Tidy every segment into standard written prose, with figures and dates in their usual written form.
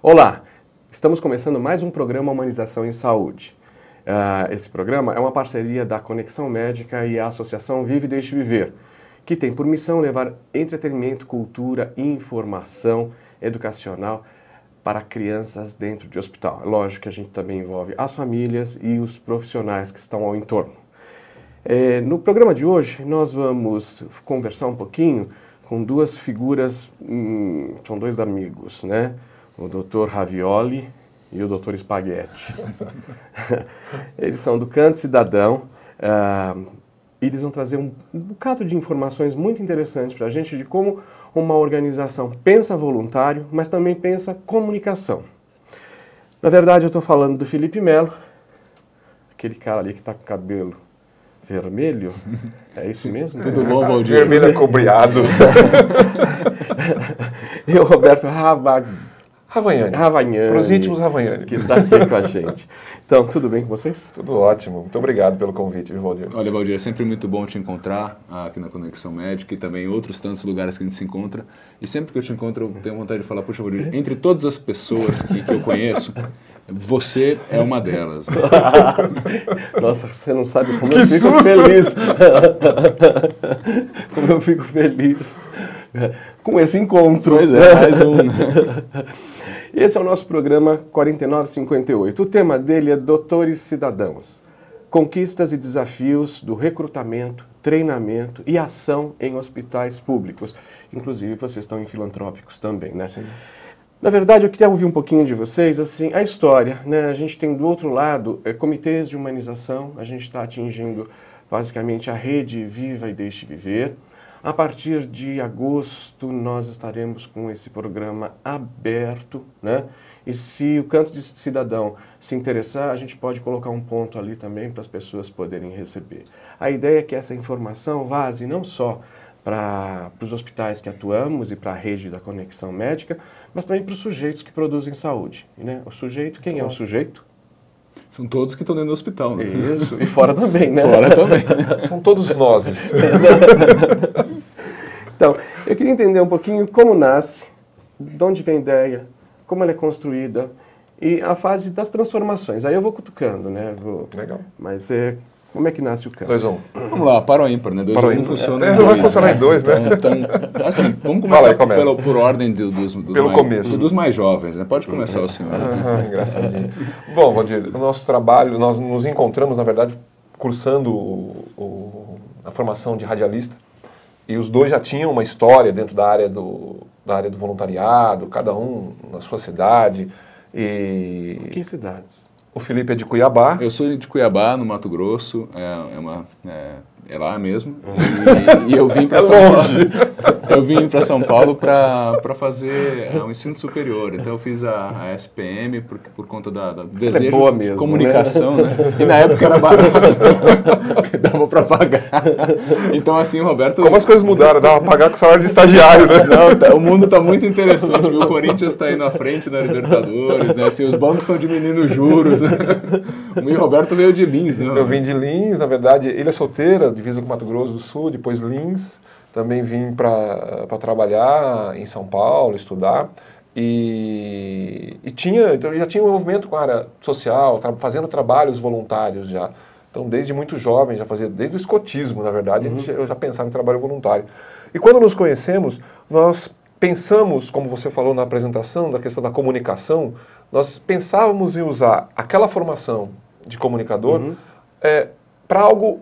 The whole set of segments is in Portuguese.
Olá, estamos começando mais um programa Humanização em Saúde. Esse programa é uma parceria da Conexão Médica e a Associação Vive e Deixe Viver, que tem por missão levar entretenimento, cultura e informação educacional para crianças dentro de hospital. É lógico que a gente também envolve as famílias e os profissionais que estão ao entorno. No programa de hoje, nós vamos conversar um pouquinho com duas figuras, são dois amigos, né? O Dr. Ravioli e o Dr. Spaghetti. Eles são do Canto Cidadão e eles vão trazer um bocado de informações muito interessantes para a gente de como uma organização pensa voluntário, mas também pensa comunicação. Na verdade, eu estou falando do Felipe Melo, aquele cara ali que está com cabelo vermelho, é isso mesmo? Tudo bom, Valdir? Vermelho acobreado. E o Roberto Ravagnani. Para os íntimos, Ravagnani. Que está aqui com a gente. Então, tudo bem com vocês? Tudo ótimo. Muito obrigado pelo convite, Valdir. Olha, Valdir, é sempre muito bom te encontrar aqui na Conexão Médica e também em outros tantos lugares que a gente se encontra. E sempre que eu te encontro, eu tenho vontade de falar, puxa, Valdir, entre todas as pessoas que eu conheço, você é uma delas. Né? Nossa, você não sabe como eu fico feliz. Como eu fico feliz com esse encontro. Pois é, mais um. Esse é o nosso programa 4958. O tema dele é Doutores Cidadãos. Conquistas e desafios do recrutamento, treinamento e ação em hospitais públicos. Inclusive, vocês estão em filantrópicos também, né? Sim. Na verdade, eu queria ouvir um pouquinho de vocês, assim, a história, né? A gente tem do outro lado comitês de humanização, a gente está atingindo basicamente a rede Viva e Deixe Viver. A partir de agosto, nós estaremos com esse programa aberto, né? E se o Canto de Cidadão se interessar, a gente pode colocar um ponto ali também para as pessoas poderem receber. A ideia é que essa informação vaze não só para os hospitais que atuamos e para a rede da Conexão Médica, mas também para os sujeitos que produzem saúde. Né? O sujeito, quem é o sujeito? São todos que estão dentro do hospital, né? Isso, e fora também, né? Fora também. São todos nós. Então, eu queria entender um pouquinho como nasce, de onde vem a ideia, como ela é construída e a fase das transformações. Aí eu vou cutucando, né? Legal. Mas como é que nasce o Canto? 2-1. Vamos lá, para o ímpar, né? 2 não funciona. Não vai funcionar em 2, né? Então, assim, vamos começar Começa. por ordem dos mais jovens, né? Pode começar o senhor. Engraçadinho. Bom, Valdir, o nosso trabalho, nós nos encontramos, na verdade, cursando a formação de radialista, e os dois já tinham uma história dentro da área do voluntariado, cada um na sua cidade. E Que cidades? O Felipe é de Cuiabá. Eu sou de Cuiabá, no Mato Grosso, é lá mesmo. E eu vim para São Paulo. Eu vim para São Paulo para fazer o ensino superior. Então eu fiz a SPM por conta do desejo de comunicação, né? E na época era barato, dava para pagar. Então assim, o Roberto... Como as coisas mudaram, dava para pagar com o salário de estagiário, né? Não, o mundo está muito interessante. O Corinthians está aí na frente da Libertadores, né? Assim, os bancos estão diminuindo os juros, né? O Roberto veio de Lins, né? Eu vim de Lins, na verdade, Ilha Solteira, divisa com Mato Grosso do Sul, depois Lins. Também vim para trabalhar em São Paulo, estudar. Então, já tinha um envolvimento com a área social, fazendo trabalhos voluntários já. Então, desde muito jovem, já fazia, desde o escotismo, na verdade, eu já pensava em trabalho voluntário. E quando nos conhecemos, nós pensamos, como você falou na apresentação, da questão da comunicação, nós pensávamos em usar aquela formação de comunicador para algo,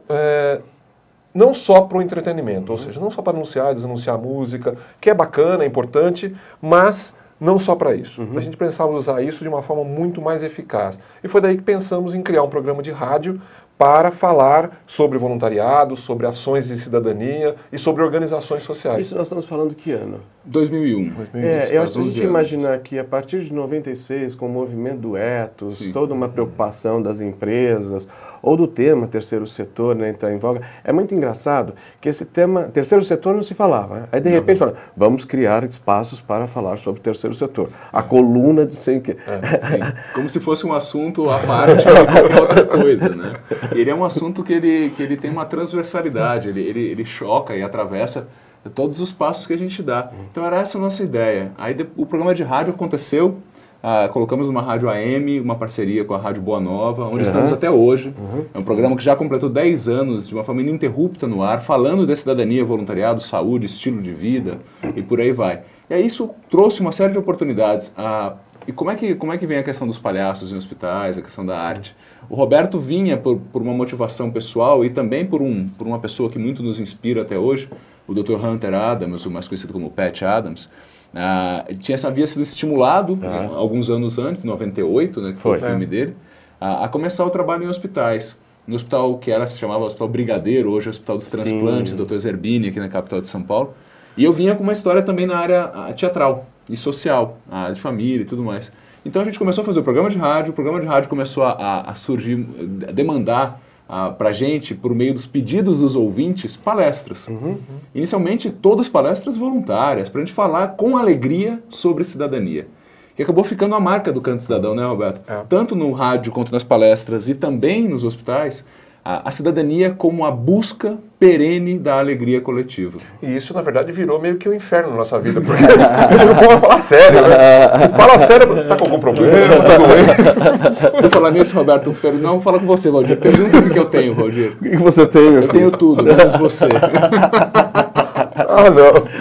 não só para o entretenimento, ou seja, não só para anunciar, desanunciar música, que é bacana, é importante, mas não só para isso. A gente pensava em usar isso de uma forma muito mais eficaz. E foi daí que pensamos em criar um programa de rádio para falar sobre voluntariado, sobre ações de cidadania e sobre organizações sociais. Isso nós estamos falando que ano? 2001. Eu acho que a gente imaginar que a partir de 96, com o movimento do ethos, toda uma preocupação das empresas, ou do tema terceiro setor, né, entrar em voga, é muito engraçado que esse tema, terceiro setor não se falava, né? Aí de repente fala, vamos criar espaços para falar sobre o terceiro setor. A coluna de sei que... Como se fosse um assunto à parte de qualquer outra coisa, né? Ele é um assunto que ele tem uma transversalidade, ele choca e atravessa todos os passos que a gente dá. Então era essa a nossa ideia. Aí o programa de rádio aconteceu, colocamos numa rádio AM, uma parceria com a Rádio Boa Nova, onde estamos até hoje. É um programa que já completou 10 anos, de uma forma ininterrupta no ar, falando de cidadania, voluntariado, saúde, estilo de vida e por aí vai. E aí isso trouxe uma série de oportunidades. E como é que vem a questão dos palhaços em hospitais, a questão da arte? O Roberto vinha por uma motivação pessoal e também por uma pessoa que muito nos inspira até hoje, o Dr. Hunter Adams, o mais conhecido como Pat Adams. Havia sido estimulado alguns anos antes, em 98, né, que foi o filme dele, a começar o trabalho em hospitais. No hospital que se chamava Hospital Brigadeiro, hoje é o Hospital dos Transplantes, Dr. Zerbini, aqui na capital de São Paulo. E eu vinha com uma história também na área teatral e social, de família e tudo mais. Então a gente começou a fazer o programa de rádio começou a surgir, a demandar para a gente, por meio dos pedidos dos ouvintes, palestras. Inicialmente, todas palestras voluntárias, para a gente falar com alegria sobre cidadania. Que acabou ficando a marca do Canto Cidadão, né, Roberto? Tanto no rádio quanto nas palestras e também nos hospitais, a cidadania como a busca perene da alegria coletiva. E isso, na verdade, virou meio que um inferno na nossa vida, porque não pode falar sério, né? Se fala sério, você está com algum problema, está doente. Vou falar nisso, Roberto, não vou falar com você, Valdir. Pergunta o que eu tenho, Valdir. O que você tem, meu filho? Eu tenho tudo, menos você. Não.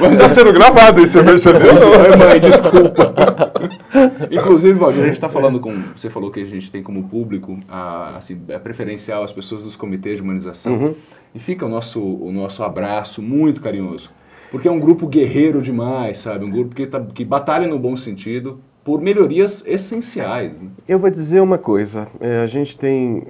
Mas está sendo gravado isso, você percebeu? Mãe, desculpa. Inclusive, Valdir, a gente está falando você falou que a gente tem como público, preferencial as pessoas dos comitês de humanização. E fica o nosso abraço muito carinhoso. Porque é um grupo guerreiro demais, sabe? Um grupo que batalha no bom sentido por melhorias essenciais. Né? Eu vou dizer uma coisa, a gente tem,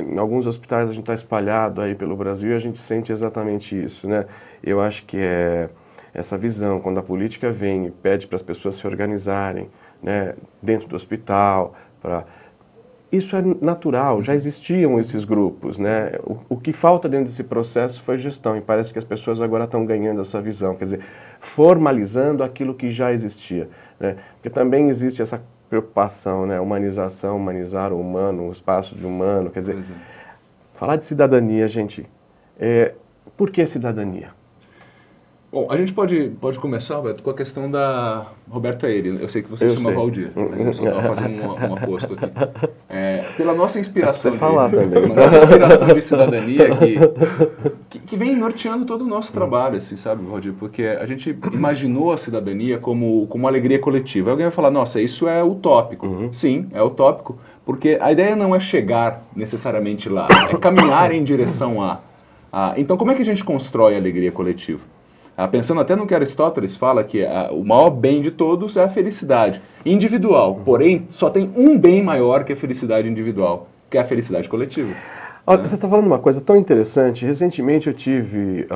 em alguns hospitais a gente está espalhado aí pelo Brasil e a gente sente exatamente isso, né? Eu acho que é essa visão, quando a política vem e pede para as pessoas se organizarem, né, dentro do hospital, isso é natural, já existiam esses grupos, né? O que falta dentro desse processo foi gestão, e parece que as pessoas agora estão ganhando essa visão, quer dizer, formalizando aquilo que já existia, né? Porque também existe essa preocupação, né? Humanização, humanizar o humano, o espaço de humano, quer dizer, falar de cidadania, gente, por que cidadania? Bom, a gente pode começar, Roberto, com a questão da Roberta Eire. Eu sei que você chama Valdir, mas eu só estava fazendo um aposto aqui. Pela nossa inspiração nossa inspiração de cidadania que vem norteando todo o nosso trabalho, assim, sabe, Valdir? Porque a gente imaginou a cidadania como uma alegria coletiva. Alguém vai falar, nossa, isso é utópico. Sim, é utópico, porque a ideia não é chegar necessariamente lá, é caminhar em direção a. Então, como é que a gente constrói a alegria coletiva? Pensando até no que Aristóteles fala, que o maior bem de todos é a felicidade individual. Porém, só tem um bem maior que a felicidade individual, que é a felicidade coletiva. Olha, você está falando uma coisa tão interessante. Recentemente eu tive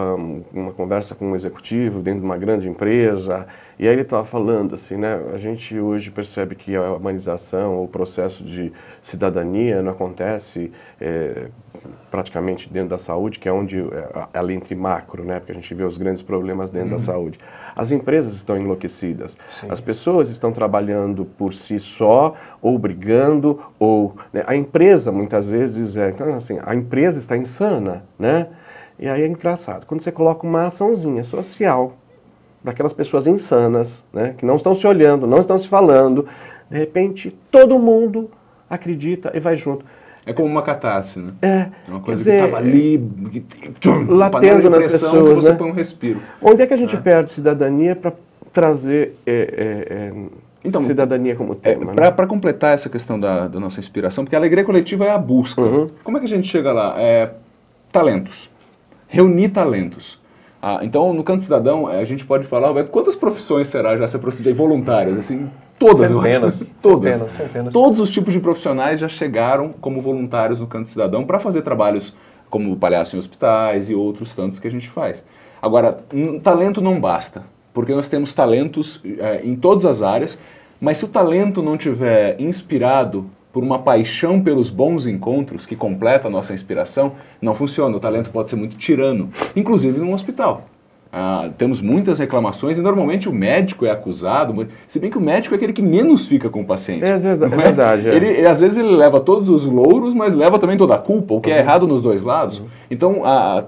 uma conversa com um executivo dentro de uma grande empresa, e aí ele estava falando assim, né? A gente hoje percebe que a humanização, o processo de cidadania não acontece praticamente dentro da saúde, que é onde ela entra em macro, né? Porque a gente vê os grandes problemas dentro da saúde. As empresas estão enlouquecidas. Sim. As pessoas estão trabalhando por si só, ou brigando, ou... Né? A empresa, muitas vezes, então, assim, a empresa está insana, né? E aí é engraçado. Quando você coloca uma açãozinha social para aquelas pessoas insanas, né? Que não estão se olhando, não estão se falando, de repente, todo mundo acredita e vai junto. É como uma catarse, né? É uma coisa que estava ali, latendo nas pessoas, que você né? põe um respiro. Onde é que a gente perde cidadania para trazer então, cidadania como tema? Para completar essa questão da nossa inspiração, porque a alegria coletiva é a busca. Como é que a gente chega lá? Talentos. Reunir talentos. Então, no Canto Cidadão, a gente pode falar, Roberto, quantas profissões será já se aproximam voluntárias? Assim, todas. Todas. Centenas. Todos os tipos de profissionais já chegaram como voluntários no Canto Cidadão para fazer trabalhos como palhaço em hospitais e outros tantos que a gente faz. Agora, talento não basta, porque nós temos talentos em todas as áreas, mas se o talento não tiver inspirado por uma paixão pelos bons encontros que completa a nossa inspiração, não funciona. O talento pode ser muito tirano, inclusive num hospital. Temos muitas reclamações e normalmente o médico é acusado, se bem que o médico é aquele que menos fica com o paciente. É verdade. Às vezes ele leva todos os louros, mas leva também toda a culpa, o que é errado nos dois lados. Então,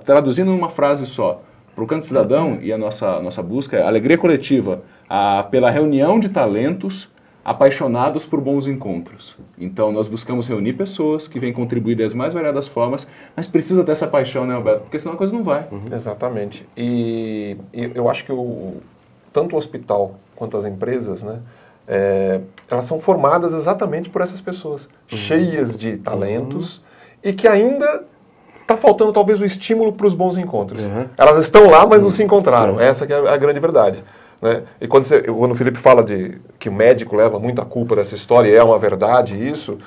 traduzindo numa frase só, para o Canto Cidadão e a nossa busca é alegria coletiva, pela reunião de talentos, apaixonados por bons encontros. Então, nós buscamos reunir pessoas que vêm contribuir das mais variadas formas, mas precisa ter essa paixão, né, Alberto? Porque senão a coisa não vai. Exatamente. E eu acho que tanto o hospital quanto as empresas, né, elas são formadas exatamente por essas pessoas, cheias de talentos e que ainda está faltando talvez o estímulo para os bons encontros. Elas estão lá, mas não se encontraram. Essa que é a grande verdade. Né? E quando o Felipe fala de que o médico leva muita culpa dessa história, e é uma verdade isso,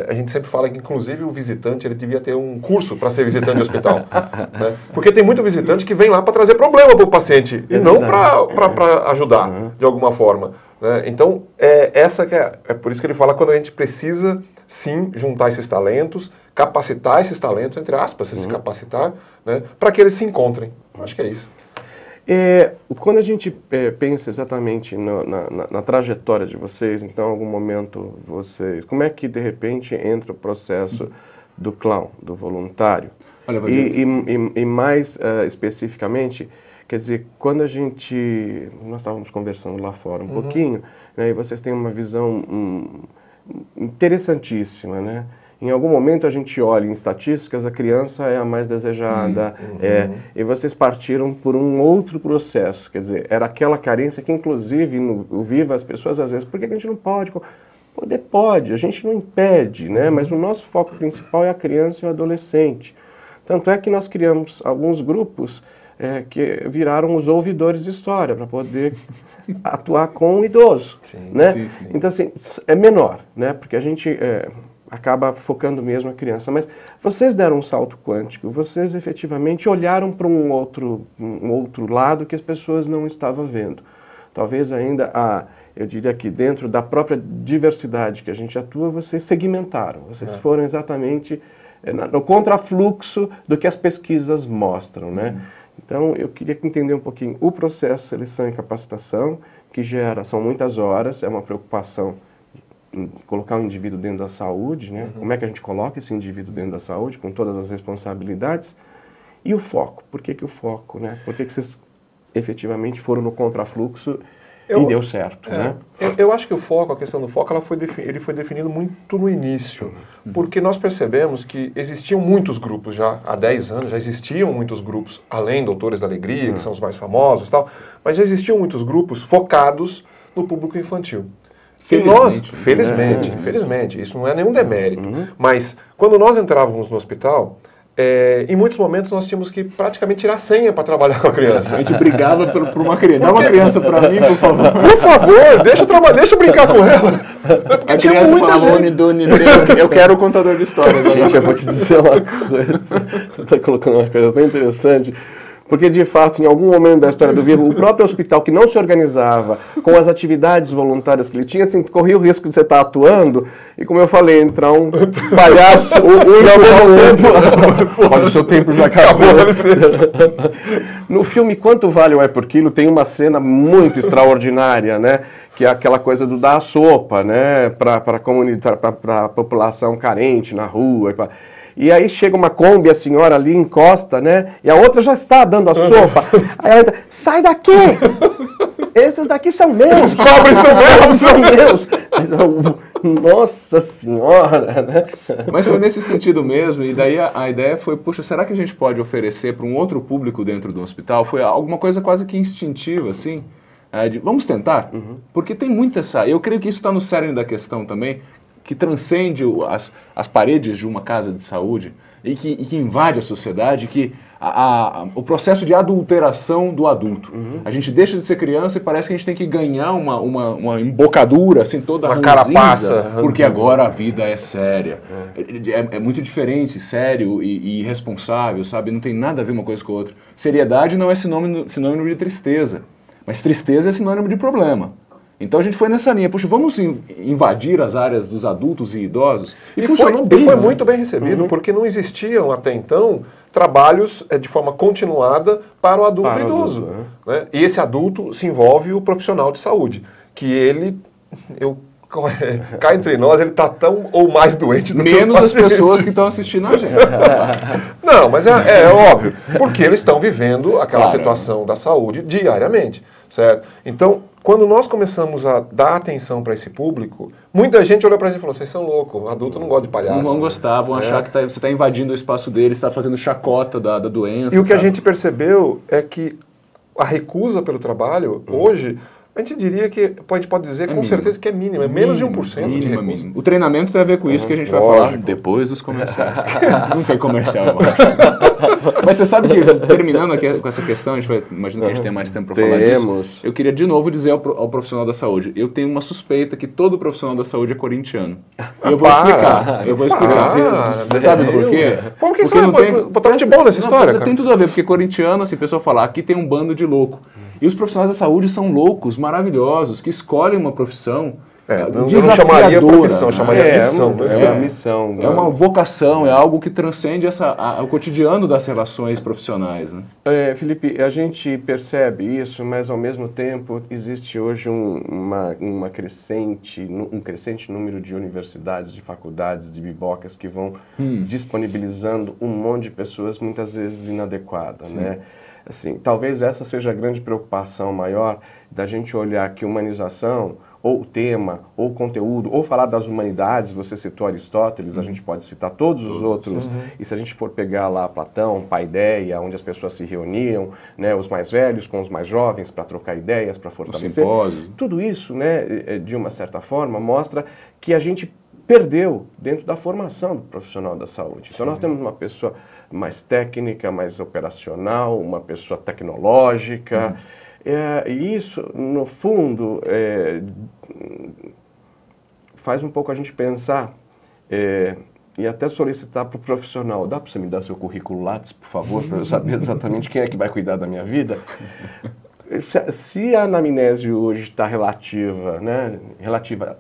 a gente sempre fala que inclusive o visitante ele devia ter um curso para ser visitante de hospital. Né? Porque tem muito visitante que vem lá para trazer problema para o paciente e não para ajudar de alguma forma. Né? Então, essa que é por isso que ele fala quando a gente precisa sim juntar esses talentos, capacitar esses talentos, entre aspas, se capacitar, né, para que eles se encontrem. Acho que é isso. Quando a gente pensa exatamente na trajetória de vocês, então, em algum momento, como é que, de repente, entra o processo do clown, do voluntário? Olha, e mais especificamente, quer dizer, quando nós estávamos conversando lá fora um pouquinho, né, e vocês têm uma visão interessantíssima, né? Em algum momento a gente olha em estatísticas, a criança é a mais desejada, e vocês partiram por um outro processo, quer dizer, era aquela carência que inclusive no Viva as pessoas às vezes, por que a gente não pode? Pode, a gente não impede, né? Mas o nosso foco principal é a criança e o adolescente. Tanto é que nós criamos alguns grupos que viraram os ouvidores de história, para poder atuar com o idoso, né? Sim. Então assim, é menor, né? Porque a gente acaba focando mesmo a criança. Mas vocês deram um salto quântico, vocês efetivamente olharam para um outro lado que as pessoas não estavam vendo. Talvez ainda, eu diria que dentro da própria diversidade que a gente atua, vocês segmentaram, vocês foram exatamente no contrafluxo do que as pesquisas mostram, né? Então, eu queria entender um pouquinho o processo de seleção e capacitação, que são muitas horas, é uma preocupação colocar o indivíduo dentro da saúde, né? Como é que a gente coloca esse indivíduo dentro da saúde, com todas as responsabilidades, e o foco. Por que o foco, né? Por que vocês efetivamente foram no contrafluxo e deu certo, né? Eu acho que a questão do foco, ele foi definido muito no início, porque nós percebemos que existiam muitos grupos já, há 10 anos já existiam muitos grupos, além Doutores da Alegria, que são os mais famosos e tal, mas já existiam muitos grupos focados no público infantil. Felizmente, isso não é nenhum demérito, mas quando nós entrávamos no hospital, em muitos momentos nós tínhamos que praticamente tirar senha para trabalhar com a criança. A gente brigava por uma criança. Dá uma criança para mim, por favor. Por favor, deixa eu brincar com ela. A criança falava, eu quero o contador de histórias. Gente, eu vou te dizer uma coisa. Você está colocando uma coisa tão interessante. Porque, de fato, em algum momento da história do Viva, o próprio hospital que não se organizava com as atividades voluntárias que ele tinha, assim, corria o risco de você estar atuando e, como eu falei, entrar um palhaço Olha, o seu tempo já acabou. No filme Quanto Vale o É por Quilo, tem uma cena muito extraordinária, né? Que é aquela coisa do dar a sopa, né? Para a população carente na rua. E aí chega uma Kombi, a senhora ali encosta, né? E a outra já está dando a sopa. Aí ela entra, sai daqui! Esses daqui são meus! Esses pobres são meus! Nossa Senhora, né? Mas foi nesse sentido mesmo, e daí a ideia foi, puxa, será que a gente pode oferecer para um outro público dentro do hospital? Foi alguma coisa quase que instintiva, assim. Vamos tentar? Porque tem muita essa... Eu creio que isso está no cerne da questão também, que transcende as paredes de uma casa de saúde e que invade a sociedade, que o processo de adulteração do adulto. A gente deixa de ser criança e parece que a gente tem que ganhar uma embocadura, assim, toda uma carapaça, porque agora a vida é séria. É muito diferente, sério e irresponsável, sabe? Não tem nada a ver uma coisa com a outra. Seriedade não é sinônimo de tristeza, mas tristeza é sinônimo de problema. Então a gente foi nessa linha, puxa, vamos invadir as áreas dos adultos e idosos? E funcionou bem. Foi muito bem recebido, porque não existiam até então trabalhos de forma continuada para o adulto e idoso. Né? E esse adulto se envolve o profissional de saúde, que cá entre nós, ele está tão ou mais doente do que os pacientes. Menos as pessoas que estão assistindo a gente. Não, mas é óbvio, porque eles estão vivendo aquela situação da saúde diariamente, certo? Então, quando nós começamos a dar atenção para esse público, muita gente olhou para a gente e falou, vocês são loucos, adulto não gosta de palhaço. Não vão gostar, vão achar que você está invadindo o espaço deles, está fazendo chacota da doença. E o que a gente percebeu é que a recusa pelo trabalho, hoje, a gente diria que, a gente pode dizer com certeza que é mínima, é menos de 1% de recusa. O treinamento tem a ver com isso que a gente vai falar depois dos comerciais. Não tem comercial, eu acho. Mas você sabe que, terminando aqui com essa questão, imagino que a gente tem mais tempo para falar disso. Eu queria de novo dizer ao profissional da saúde, eu tenho uma suspeita que todo profissional da saúde é corintiano. E eu vou explicar. Você sabe por quê? Como que você vai botar futebol nessa história, cara? Tem tudo a ver, porque corintiano, assim, o pessoal fala, aqui tem um bando de louco. E os profissionais da saúde são loucos, maravilhosos, que escolhem uma profissão eu não chamaria profissão, eu chamaria missão. É uma missão. É uma vocação, é algo que transcende o cotidiano das relações profissionais. Né? Felipe, a gente percebe isso, mas ao mesmo tempo existe hoje um crescente número de universidades, de faculdades, de bibocas que vão disponibilizando um monte de pessoas, muitas vezes inadequadas, né? Assim, talvez essa seja a grande preocupação maior da gente olhar que humanização, ou tema, ou conteúdo, ou falar das humanidades, você citou Aristóteles, a gente pode citar todos os outros, e se a gente for pegar lá Platão, Paideia, onde as pessoas se reuniam, né, os mais velhos com os mais jovens para trocar ideias, para fortalecer, tudo isso, né, de uma certa forma, mostra que a gente perdeu dentro da formação do profissional da saúde. Então nós temos uma pessoa mais técnica, mais operacional, uma pessoa tecnológica, e isso, no fundo, faz um pouco a gente pensar e até solicitar para o profissional, dá para você me dar seu currículo Lattes, por favor, para eu saber exatamente quem é que vai cuidar da minha vida? Se a anamnese hoje está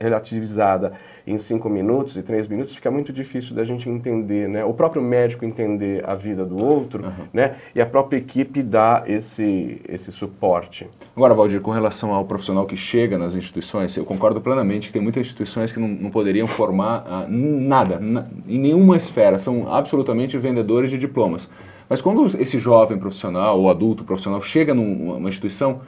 relativizada em 5 minutos e 3 minutos, fica muito difícil da gente entender, né? O próprio médico entender a vida do outro, né? E a própria equipe dar esse suporte. Agora, Valdir, com relação ao profissional que chega nas instituições, eu concordo plenamente que tem muitas instituições que não poderiam formar nada, em nenhuma esfera, são absolutamente vendedores de diplomas. Mas quando esse jovem profissional ou adulto profissional chega numa instituição,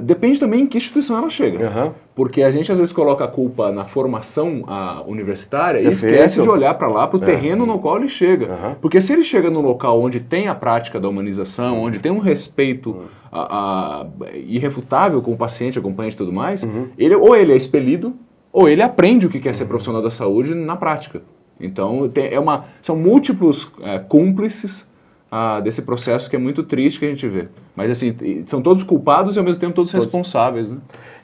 depende também em que instituição ela chega. Porque a gente às vezes coloca a culpa na formação universitária e esquece de olhar para lá, para o terreno no qual ele chega. Porque se ele chega num local onde tem a prática da humanização, onde tem um respeito irrefutável com o paciente, acompanhante e tudo mais, ou ele é expelido, ou ele aprende o que é ser profissional da saúde na prática. Então são múltiplos cúmplices desse processo que é muito triste que a gente vê. Mas assim, são todos culpados e ao mesmo tempo todos responsáveis, né?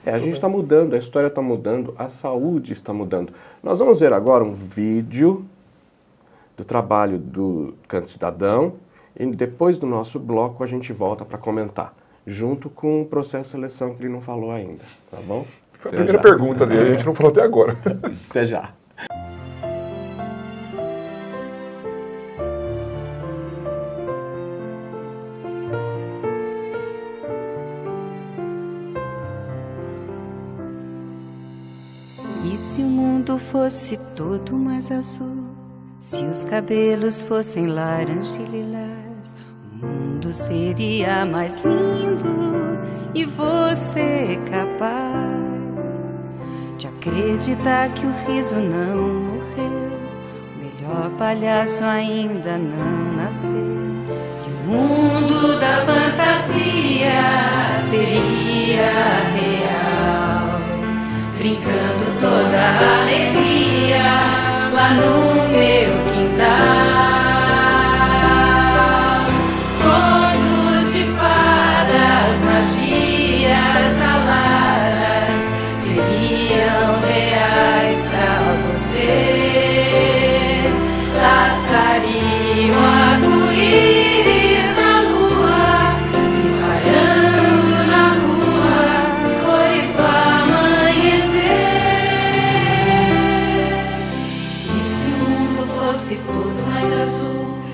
A gente está mudando, a história está mudando, a saúde está mudando. Nós vamos ver agora um vídeo do trabalho do Canto Cidadão e depois do nosso bloco a gente volta para comentar, junto com o processo de seleção que ele não falou ainda, tá bom? Foi a primeira pergunta dele, a gente não falou até agora. Até já. Se o mundo fosse todo mais azul, se os cabelos fossem laranja e lilás, o mundo seria mais lindo e você capaz de acreditar que o riso não morreu, o melhor palhaço ainda não nasceu. E o mundo da fantasia seria real, brincando toda a alegria lá no meu quintal. Contos de fadas, magias aladas seriam reais pra você. Laçariam arco-íris na lua, espalhando na rua cores do amanhecer.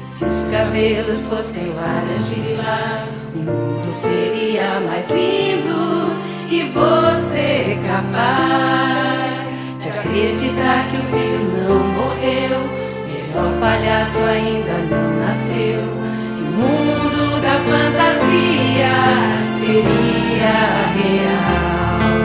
Se os cabelos fossem laranja e lilás, o mundo seria mais lindo e você capaz de acreditar que o riso não morreu, o melhor palhaço ainda não nasceu. E o mundo da fantasia seria real.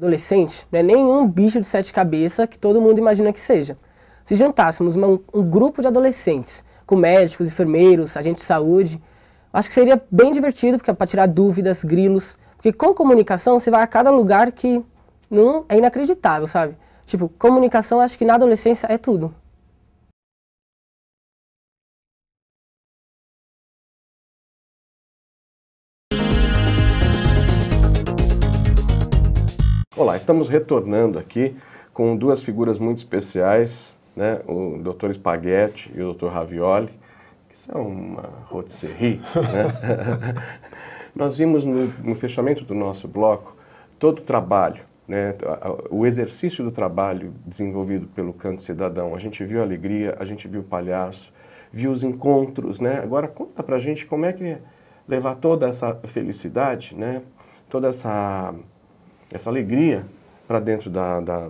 adolescente não é nenhum bicho de 7 cabeças que todo mundo imagina que seja. Se juntássemos um grupo de adolescentes, com médicos, enfermeiros, agentes de saúde, acho que seria bem divertido, porque é para tirar dúvidas, grilos, porque com comunicação você vai a cada lugar que não é inacreditável, sabe? Tipo, comunicação acho que na adolescência é tudo. Olá, estamos retornando aqui com duas figuras muito especiais, né? O Dr. Spaghetti e o Dr. Ravioli, que são uma rotisserie, né? Nós vimos no fechamento do nosso bloco todo o trabalho, né? O exercício do trabalho desenvolvido pelo Canto Cidadão. A gente viu a alegria, a gente viu o palhaço, viu os encontros, né? Agora conta pra gente como é que é levar toda essa felicidade, né? Toda essa alegria para dentro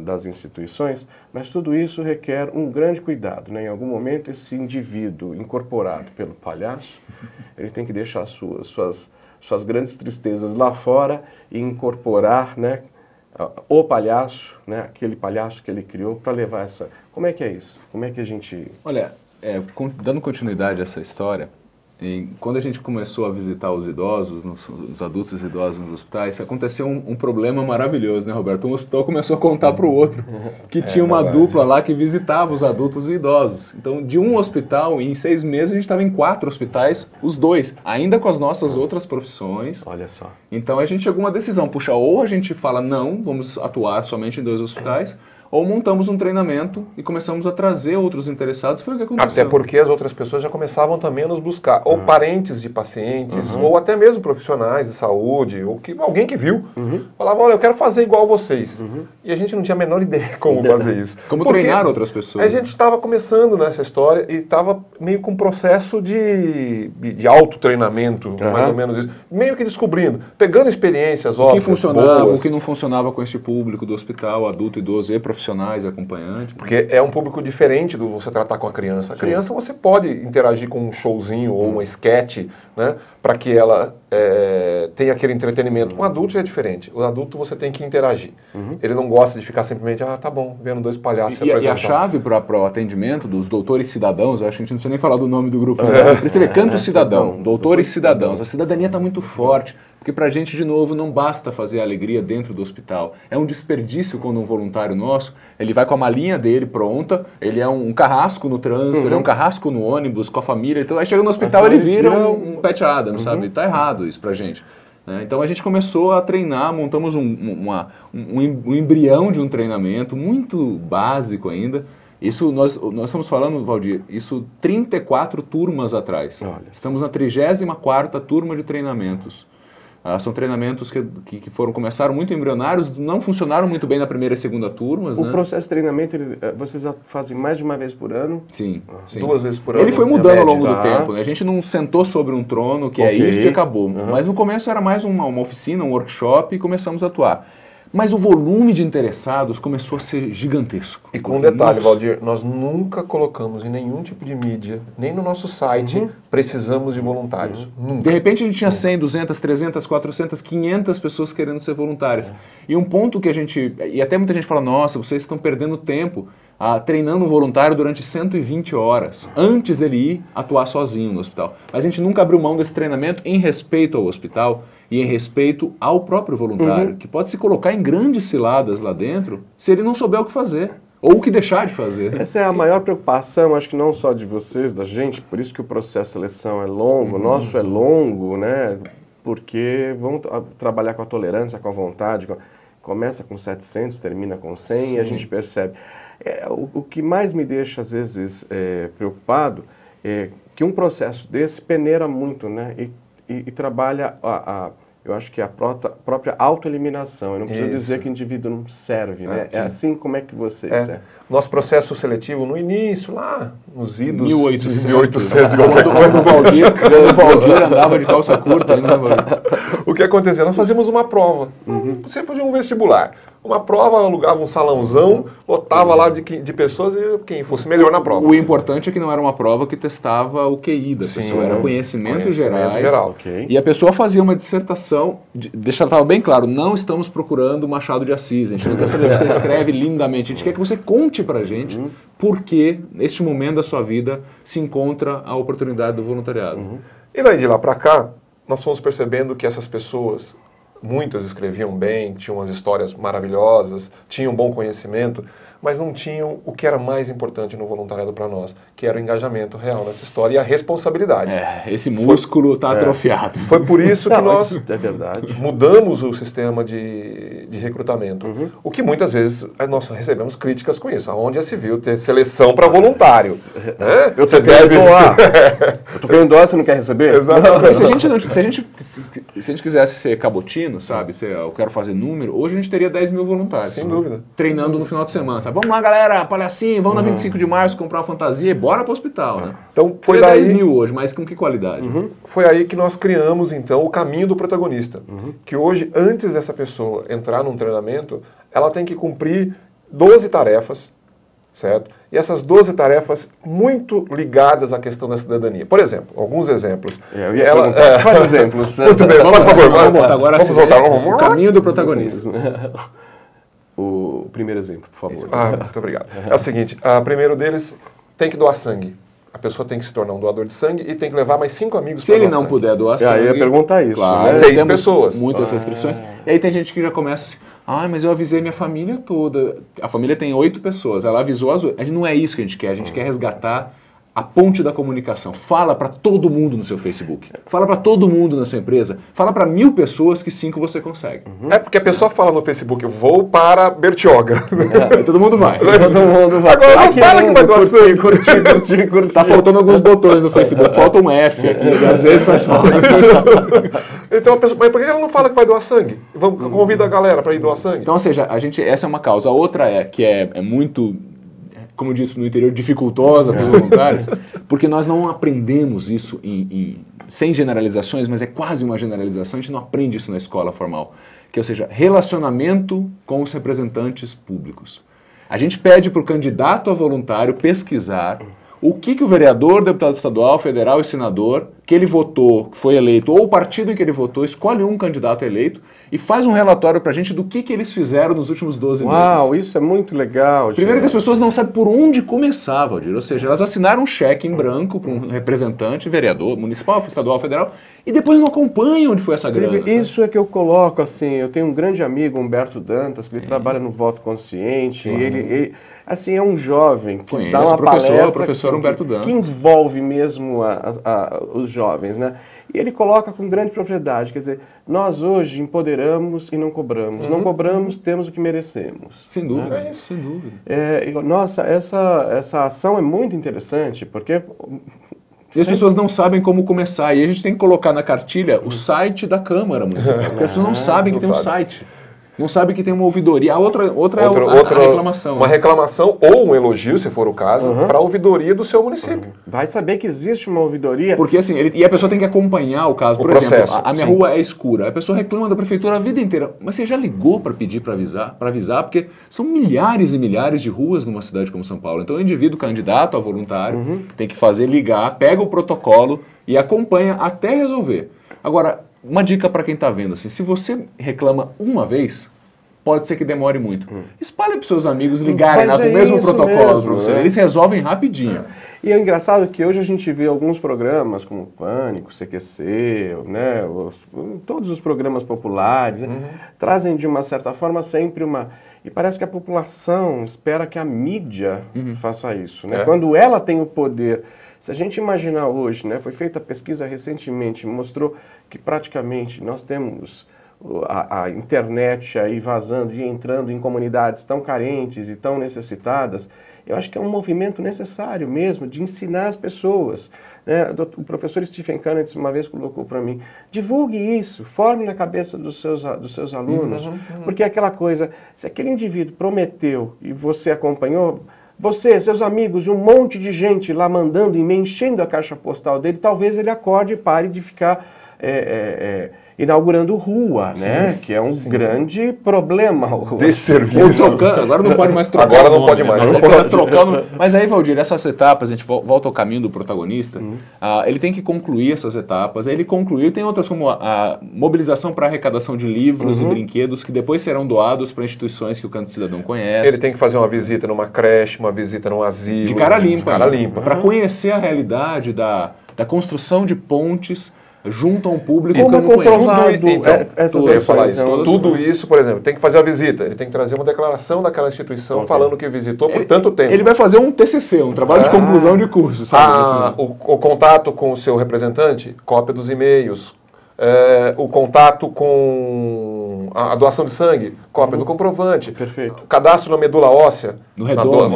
das instituições, mas tudo isso requer um grande cuidado, né? Em algum momento esse indivíduo incorporado pelo palhaço, ele tem que deixar suas grandes tristezas lá fora e incorporar, né, o palhaço, né, aquele palhaço que ele criou para levar essa... Como é que é isso? Como é que a gente... Olha, dando continuidade a essa história, quando a gente começou a visitar os idosos, os adultos idosos nos hospitais, aconteceu um problema maravilhoso, né, Roberto? Um hospital começou a contar para o outro que tinha uma dupla lá que visitava os adultos e idosos. Então, de um hospital, em 6 meses, a gente estava em 4 hospitais, os dois, ainda com as nossas outras profissões. Olha só. Então, a gente chegou a uma decisão, puxa, ou a gente fala, não, vamos atuar somente em 2 hospitais, ou montamos um treinamento e começamos a trazer outros interessados, foi o que aconteceu. Até porque as outras pessoas já começavam também a nos buscar, ou parentes de pacientes, ou até mesmo profissionais de saúde, ou alguém que viu, falava, olha, eu quero fazer igual vocês. E a gente não tinha a menor ideia como fazer isso. Como treinar outras pessoas. A gente estava começando nessa história e estava meio com um processo de autotreinamento, mais ou menos isso. Meio que descobrindo, pegando experiências óbvias, o que funcionava, boas. O que não funcionava com este público do hospital, adulto, idoso e profissionais, acompanhantes. Porque é um público diferente do você tratar com a criança. A criança você pode interagir com um showzinho ou uma sketch, né, para que ela tenha aquele entretenimento. Com o adulto é diferente. O adulto você tem que interagir. Ele não gosta de ficar simplesmente, tá bom, vendo 2 palhaços se apresentar. E a chave para o atendimento dos doutores cidadãos, acho que a gente não precisa nem falar do nome do grupo, né? Você vê, Canto Cidadão, doutores cidadãos. A cidadania está muito forte, porque para a gente, de novo, não basta fazer a alegria dentro do hospital. É um desperdício quando um voluntário nosso, ele vai com a malinha dele pronta, ele é um carrasco no trânsito, ele é um carrasco no ônibus, com a família, então aí chega no hospital ele vira um Pat Adams, sabe? Tá errado isso pra gente. Então a gente começou a treinar, montamos um embrião de um treinamento muito básico ainda. Isso nós estamos falando, Valdir, isso 34 turmas atrás. Olha. Estamos na 34ª turma de treinamentos. São treinamentos que começaram muito embrionários, não funcionaram muito bem na primeira e segunda turmas. O processo de treinamento, vocês fazem mais de uma vez por ano? Sim. 2 vezes por ano. Ele foi mudando ao longo do tempo. Né? A gente não sentou sobre um trono, que é isso e acabou. Mas no começo era mais uma oficina, um workshop e começamos a atuar. Mas o volume de interessados começou a ser gigantesco. E com um detalhe, Valdir, nós nunca colocamos em nenhum tipo de mídia, nem no nosso site, precisamos de voluntários. Nunca. De repente a gente tinha 100, 200, 300, 400, 500 pessoas querendo ser voluntárias. E um ponto que a gente... E até muita gente fala, nossa, vocês estão perdendo tempo treinando um voluntário durante 120 horas, antes dele ir atuar sozinho no hospital. Mas a gente nunca abriu mão desse treinamento em respeito ao hospital e em respeito ao próprio voluntário, que pode se colocar em grandes ciladas lá dentro se ele não souber o que fazer, ou o que deixar de fazer. Essa é a maior preocupação, acho que não só de vocês, da gente, por isso que o processo de seleção é longo, o nosso é longo, né? Porque vamos trabalhar com a tolerância, com a vontade, começa com 700, termina com 100 e a gente percebe. O que mais me deixa, às vezes, preocupado é que um processo desse peneira muito, né? E trabalha, eu acho que a própria autoeliminação. Eu não preciso dizer que o indivíduo não serve, né? É assim como é que vocês... Nosso processo seletivo, no início, lá nos idos 1800 quando o Valdir andava de calça curta. Né, o que acontecia? Nós fazíamos uma prova, sempre de um vestibular. uma prova, alugava um salãozão, lotava lá de pessoas e quem fosse melhor na prova. O importante é que não era uma prova que testava o QI da pessoa, era conhecimentos gerais. Okay. E a pessoa fazia uma dissertação, deixava bem claro, não estamos procurando Machado de Assis, a gente não quer saber se você escreve lindamente, a gente quer que você conte pra gente por que, neste momento da sua vida, se encontra a oportunidade do voluntariado. E daí de lá pra cá, nós fomos percebendo que essas pessoas, muitas escreviam bem, tinham umas histórias maravilhosas, tinham bom conhecimento, mas não tinham o que era mais importante no voluntariado para nós, que era o engajamento real nessa história e a responsabilidade. Esse músculo está atrofiado. Foi por isso que nós mudamos o sistema de recrutamento. O que muitas vezes nós recebemos críticas com isso. Aonde já se viu ter seleção para voluntário? Né? Eu tô querendo doar. Eu tô querendo doar, você não quer receber? Exatamente. Se a gente quisesse ser cabotino, sabe? Eu quero fazer número, hoje a gente teria 10 mil voluntários. Sem dúvida. Treinando no final de semana, sabe? Vamos lá, galera, palhacinho, vamos na 25 de março comprar uma fantasia e bora pro hospital, né? Então foi Teria daí 10 mil hoje, mas com que qualidade? Foi aí que nós criamos, então, o caminho do protagonista. Que hoje, antes dessa pessoa entrar num treinamento, ela tem que cumprir 12 tarefas, certo? E essas 12 tarefas muito ligadas à questão da cidadania. Por exemplo, alguns exemplos. Eu ia quais exemplos? Muito bem, por favor. Vamos voltar agora vamos voltar. O caminho do protagonista. O primeiro exemplo, por favor. Muito obrigado. É o seguinte, primeiro deles tem que doar sangue. A pessoa tem que se tornar um doador de sangue e tem que levar mais 5 amigos para doar sangue. Se ele não puder doar sangue... Eu ia perguntar isso. Claro, 6 pessoas. Muitas restrições. E aí tem gente que já começa assim, mas eu avisei minha família toda. A família tem 8 pessoas, ela avisou as 8. Não é isso que a gente quer, a gente quer resgatar a ponte da comunicação. Fala para todo mundo no seu Facebook. Fala para todo mundo na sua empresa. Fala para 1000 pessoas que 5 você consegue. É porque a pessoa fala no Facebook, vou para Bertioga. Aí todo mundo vai. Todo mundo vai. Agora não fala que vai doar sangue. Curtir. Tá faltando alguns botões no Facebook. Falta um F aqui. Às vezes faz falta. Então a pessoa, mas por que ela não fala que vai doar sangue? Convida a galera para ir doar sangue. Então, ou seja, essa é uma causa. A outra que é muito... como eu disse no interior, dificultosa para os voluntários, porque nós não aprendemos isso sem generalizações, mas é quase uma generalização, a gente não aprende isso na escola formal, que ou seja, relacionamento com os representantes públicos. A gente pede para o candidato a voluntário pesquisar o que o vereador, deputado estadual, federal e senador, que ele votou, que foi eleito, ou o partido em que ele votou, escolhe um candidato eleito e faz um relatório pra gente do que eles fizeram nos últimos 12 meses. Uau, isso é muito legal. Primeiro que as pessoas não sabem por onde começar, Valdir. Ou seja, elas assinaram um cheque em branco para um representante, vereador, municipal, estadual, federal, e depois não acompanham onde foi essa grana. Isso é que eu coloco assim, eu tenho um grande amigo, Humberto Dantas, que ele trabalha no Voto Consciente, e ele assim, é um jovem que dá uma palestra professor Humberto Dantas, que envolve mesmo os jovens, né? E ele coloca com grande propriedade, quer dizer, nós hoje empoderamos e não cobramos. Não cobramos, temos o que merecemos. Sem dúvida, é isso, sem dúvida. Nossa, essa ação é muito interessante, porque... E as pessoas não sabem como começar, e a gente tem que colocar na cartilha o site da Câmara Municipal, porque as pessoas não sabem que tem um site. Não sabe que tem uma ouvidoria. A outra é a reclamação. Uma reclamação ou um elogio, se for o caso, para a ouvidoria do seu município. Vai saber que existe uma ouvidoria. Porque assim, e a pessoa tem que acompanhar o caso. Por processo, exemplo, a minha rua é escura. A pessoa reclama da prefeitura a vida inteira. Mas você já ligou para pedir para avisar? Porque são milhares e milhares de ruas numa cidade como São Paulo. Então o indivíduo candidato a voluntário tem que ligar, pega o protocolo e acompanha até resolver. Agora, uma dica para quem está vendo, assim, se você reclama uma vez, pode ser que demore muito. Espalhe para os seus amigos ligarem com o mesmo protocolo para você. Eles resolvem rapidinho. E é engraçado que hoje a gente vê alguns programas como Pânico, CQC, né, todos os programas populares, né, trazem de uma certa forma sempre uma... E parece que a população espera que a mídia faça isso, né? Quando ela tem o poder... Se a gente imaginar hoje, né, foi feita a pesquisa recentemente, mostrou que praticamente nós temos a internet aí vazando e entrando em comunidades tão carentes e tão necessitadas. Eu acho que é um movimento necessário mesmo de ensinar as pessoas. Né? O professor Stephen Kennedy uma vez colocou para mim, divulgue isso, forme na cabeça dos seus alunos, porque é aquela coisa, se aquele indivíduo prometeu e você acompanhou, você, seus amigos, um monte de gente lá mandando e-mail, enchendo a caixa postal dele, talvez ele acorde e pare de ficar inaugurando rua, né? Que é um grande problema. Desserviço. Agora não pode mais trocar. Agora não pode mais. Mas aí, Valdir, essas etapas, a gente volta ao caminho do protagonista, ele tem que concluir essas etapas. Aí ele concluiu, tem outras como a mobilização para arrecadação de livros e brinquedos que depois serão doados para instituições que o Canto Cidadão conhece. Ele tem que fazer uma visita numa creche, uma visita num asilo. De cara limpa. De cara limpa. Para conhecer a realidade da construção de pontes junto a um público Como que é não conhece. comprovado Então, tudo isso, por exemplo, tem que fazer a visita, ele tem que trazer uma declaração daquela instituição falando que visitou por tanto tempo. Ele vai fazer um TCC, um trabalho de conclusão de curso, sabe? O contato com o seu representante, cópia dos e-mails, o contato com a doação de sangue, cópia do comprovante, Perfeito. o cadastro na medula óssea, no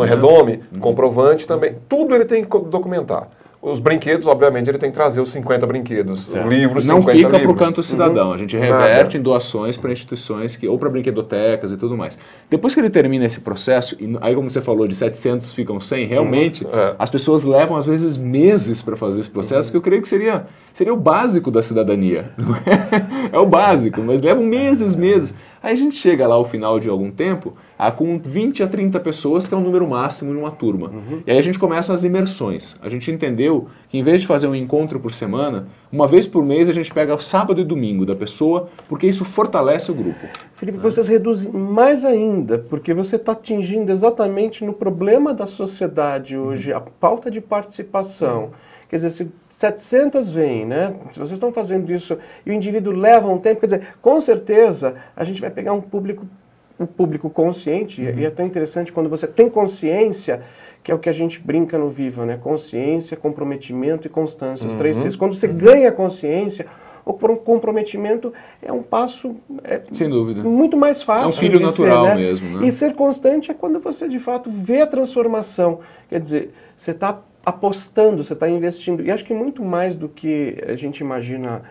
redome, comprovante também, tudo ele tem que documentar. Os brinquedos, obviamente, ele tem que trazer os 50 brinquedos, livros, não 50 fica livros. para o Canto Cidadão, a gente reverte em doações para instituições, ou para brinquedotecas e tudo mais. Depois que ele termina esse processo, e aí como você falou, de 700 ficam 100, realmente, as pessoas levam às vezes meses para fazer esse processo, que eu creio que seria o básico da cidadania. Não é? É o básico, mas levam meses. Aí a gente chega lá ao final de algum tempo, com 20 a 30 pessoas, que é o número máximo de uma turma. E aí a gente começa as imersões. A gente entendeu que em vez de fazer um encontro por semana, uma vez por mês a gente pega o sábado e domingo da pessoa, porque isso fortalece o grupo. Felipe, vocês reduzem mais ainda, porque você está atingindo exatamente no problema da sociedade hoje, a falta de participação. Quer dizer, se 700 vêm, né? Se vocês estão fazendo isso e o indivíduo leva um tempo, quer dizer, com certeza a gente vai pegar um público consciente, e é tão interessante quando você tem consciência, que é o que a gente brinca no Viva, né? Consciência, comprometimento e constância, os 3 Cs. Quando você ganha consciência, o comprometimento é um passo sem dúvida, muito mais fácil. É um filho natural ser, né? mesmo. Né? E ser constante é quando você, de fato, vê a transformação. Quer dizer, você está apostando, você está investindo. E acho que muito mais do que a gente imagina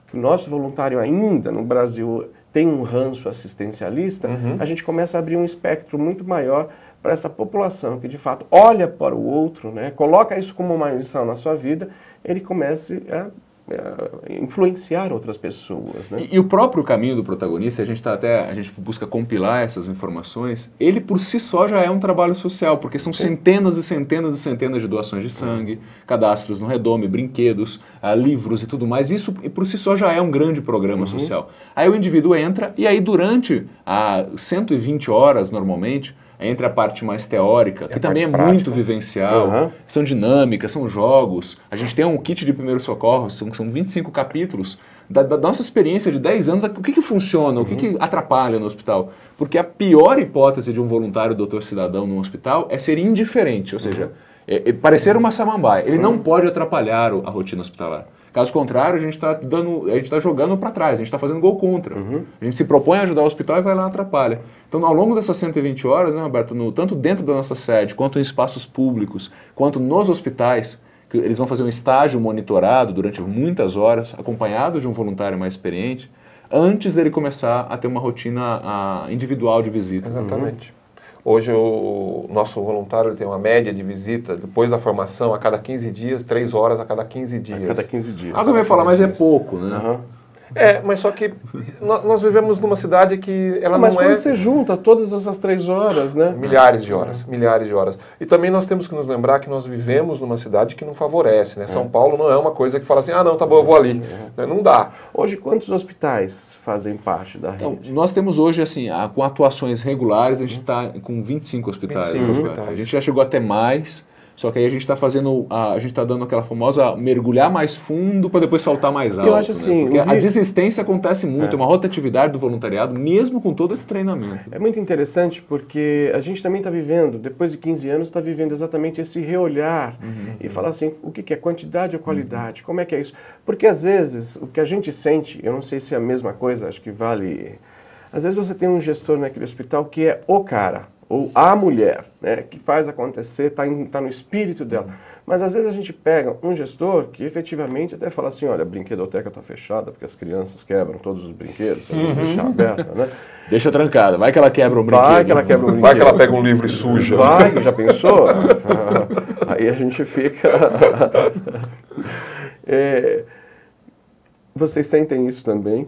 que o nosso voluntário ainda no Brasil tem um ranço assistencialista, a gente começa a abrir um espectro muito maior para essa população que, de fato, olha para o outro, né, coloca isso como uma missão na sua vida, ele começa a influenciar outras pessoas, né? E o próprio caminho do protagonista, a gente busca compilar essas informações, ele por si só já é um trabalho social, porque são centenas e centenas e centenas de doações de sangue, cadastros no redome, brinquedos, livros e tudo mais. Isso por si só já é um grande programa social. Aí o indivíduo entra e aí durante 120 horas normalmente, entre a parte mais teórica, que também é muito vivencial, são dinâmicas, são jogos. A gente tem um kit de primeiros socorros, são 25 capítulos da nossa experiência de 10 anos, o que funciona, o que atrapalha no hospital. Porque a pior hipótese de um voluntário doutor cidadão no hospital é ser indiferente, ou seja, parecer uma samambaia. Ele não pode atrapalhar a rotina hospitalar. Caso contrário, a gente está jogando para trás, a gente está fazendo gol contra. A gente se propõe a ajudar o hospital e vai lá e atrapalha. Então, ao longo dessas 120 horas, né, Roberto, tanto dentro da nossa sede, quanto em espaços públicos, quanto nos hospitais, que eles vão fazer um estágio monitorado durante muitas horas, acompanhado de um voluntário mais experiente, antes dele começar a ter uma rotina individual de visita. Exatamente. Hoje o nosso voluntário ele tem uma média de visita, depois da formação, a cada 15 dias, 3 horas a cada 15 dias. A cada 15 dias. Alguém vai falar, mas é pouco, né? Mas só que nós vivemos numa cidade que ela mas não é... Mas quando você junta todas essas 3 horas, né? Milhares de horas. E também nós temos que nos lembrar que nós vivemos numa cidade que não favorece, né? São Paulo não é uma coisa que fala assim, não, tá bom, eu vou ali. Não dá. Hoje, quantos hospitais fazem parte da rede? Então, nós temos hoje, assim, com atuações regulares, a gente está com 25 hospitais. 25 hospitais. A gente já chegou até mais... Só que aí a gente está fazendo, a gente está dando aquela famosa mergulhar mais fundo para depois saltar mais alto. Eu acho assim, né? Porque a desistência acontece muito, uma rotatividade do voluntariado, mesmo com todo esse treinamento. É muito interessante porque a gente também está vivendo, depois de 15 anos, está vivendo exatamente esse reolhar e falar assim, o que é quantidade ou qualidade? Como é que é isso? Porque às vezes, o que a gente sente, eu não sei se é a mesma coisa, acho que vale... Às vezes você tem um gestor naquele hospital que é o cara, ou a mulher, né, que faz acontecer, está no espírito dela. Mas às vezes a gente pega um gestor que efetivamente até fala assim, olha, a brinquedoteca está fechada porque as crianças quebram todos os brinquedos, você vai deixar aberta, né? Deixa trancada, vai que ela quebra um brinquedo. Vai que ela quebra um brinquedo. Vai que ela pega um livro e suja. Vai, já pensou? Aí a gente fica... Vocês sentem isso também?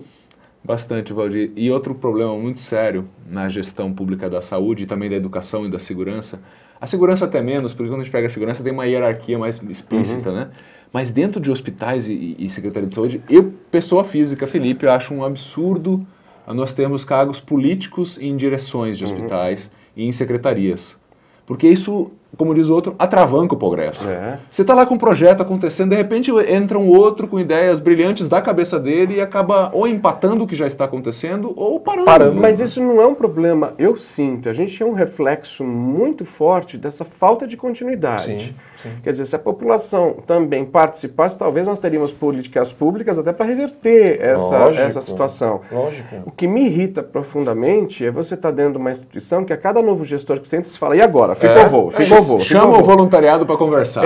Bastante, Valdir. E outro problema muito sério na gestão pública da saúde e também da educação e da segurança. A segurança até menos, porque quando a gente pega a segurança tem uma hierarquia mais explícita, né? Mas dentro de hospitais e Secretaria de Saúde, eu, pessoa física, Felipe, eu acho um absurdo nós termos cargos políticos em direções de hospitais e em secretarias. Porque isso, como diz o outro, atravanca o progresso. Você está lá com um projeto acontecendo, de repente entra um outro com ideias brilhantes da cabeça dele e acaba ou empatando o que já está acontecendo ou parando. Mas isso não é um problema, eu sinto. A gente tem um reflexo muito forte dessa falta de continuidade. Sim. Quer dizer, se a população também participasse, talvez nós teríamos políticas públicas até para reverter essa situação. Lógico. O que me irrita profundamente é você estar dentro de uma instituição que a cada novo gestor que você entra, você fala, e agora? Ficou voo. Chama o voluntariado para conversar.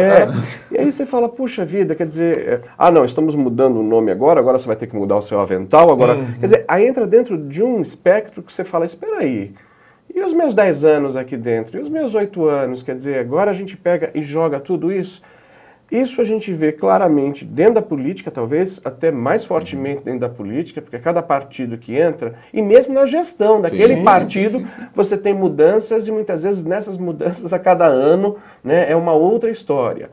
E aí você fala, puxa vida, quer dizer, não, estamos mudando o nome agora você vai ter que mudar o seu avental, agora... Quer dizer, aí entra dentro de um espectro que você fala, espera aí, e os meus 10 anos aqui dentro? E os meus 8 anos? Quer dizer, agora a gente pega e joga tudo isso? Isso a gente vê claramente dentro da política, talvez até mais fortemente dentro da política, porque cada partido que entra, e mesmo na gestão daquele partido, você tem mudanças e muitas vezes nessas mudanças a cada ano, né, é uma outra história.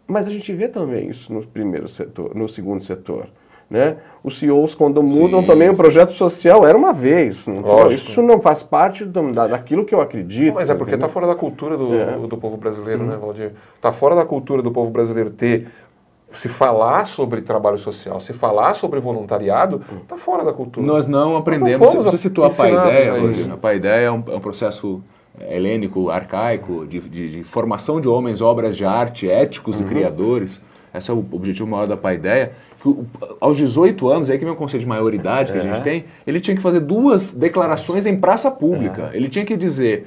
Mas a gente vê também isso no primeiro setor, no segundo setor. Né? Os CEOs, quando mudam também o projeto social, era uma vez. Isso não faz parte daquilo que eu acredito. Mas é porque está fora da cultura do povo brasileiro, né, Valdir? Está fora da cultura do povo brasileiro se falar sobre trabalho social, se falar sobre voluntariado, está fora da cultura. Nós não aprendemos. Você citou a paideia. A paideia é um processo helênico, arcaico, de formação de homens, obras de arte, éticos e criadores. Esse é o objetivo maior da paideia. Aos 18 anos, aí que vem o conceito de maioridade que a gente tem, ele tinha que fazer 2 declarações em praça pública. Ele tinha que dizer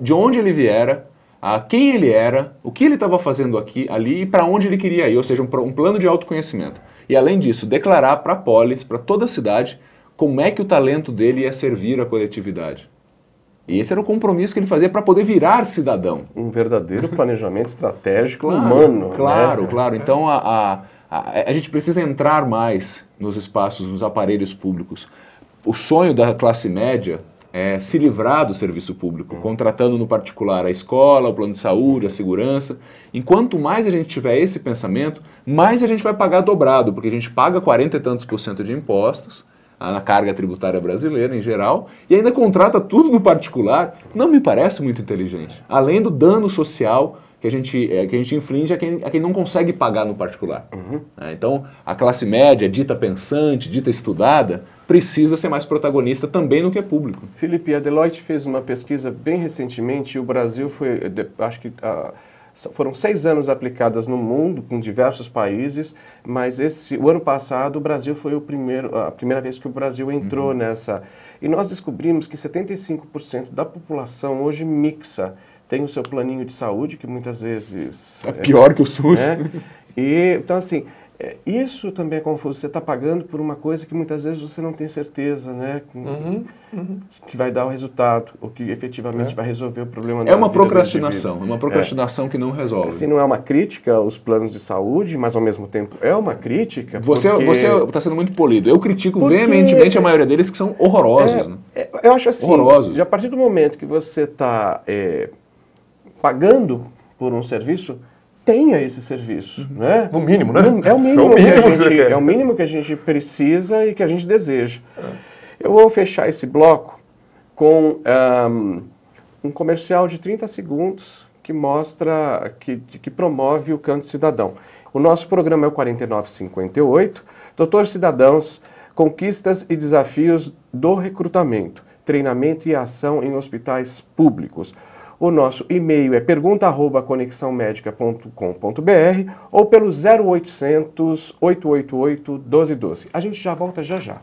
de onde ele viera, quem ele era, o que ele estava fazendo ali e para onde ele queria ir, ou seja, um plano de autoconhecimento. E além disso, declarar para a polis, para toda a cidade, como é que o talento dele ia servir à coletividade. E esse era o compromisso que ele fazia para poder virar cidadão. Um verdadeiro planejamento estratégico humano. Claro. Então a gente precisa entrar mais nos espaços, nos aparelhos públicos. O sonho da classe média é se livrar do serviço público, contratando no particular a escola, o plano de saúde, a segurança. Enquanto mais a gente tiver esse pensamento, mais a gente vai pagar dobrado, porque a gente paga 40 e tantos % de impostos na carga tributária brasileira em geral, e ainda contrata tudo no particular. Não me parece muito inteligente. Além do dano social que a gente inflige a quem não consegue pagar no particular. Então, a classe média, dita pensante, dita estudada, precisa ser mais protagonista também no que é público. Felipe, a Deloitte fez uma pesquisa bem recentemente e o Brasil foi, acho que foram 6 anos aplicadas no mundo, com diversos países, mas o ano passado o Brasil foi a primeira vez que o Brasil entrou nessa. E nós descobrimos que 75% da população hoje mixa. Tem o seu planinho de saúde, que muitas vezes... É pior que o SUS. Então, assim, isso também é confuso. Você está pagando por uma coisa que muitas vezes você não tem certeza, né? Que vai dar o resultado, ou que efetivamente vai resolver o problema da vida. É uma procrastinação que não resolve. Assim, não é uma crítica aos planos de saúde, mas ao mesmo tempo é uma crítica. Você está sendo muito polido. Eu critico veementemente a maioria deles que são horrorosos. Eu acho assim, horrorosos. A partir do momento que você está pagando por um serviço, tenha esse serviço, né? No mínimo, né? É o mínimo que a gente precisa e que a gente deseja. Eu vou fechar esse bloco com um comercial de 30 segundos que mostra, que promove o Canto Cidadão. O nosso programa é o 4958, Doutor Cidadãos, Conquistas e Desafios do Recrutamento, Treinamento e Ação em Hospitais Públicos. O nosso e-mail é pergunta@conexãomedica.com.br ou pelo 0800 888 1212. A gente já volta já já.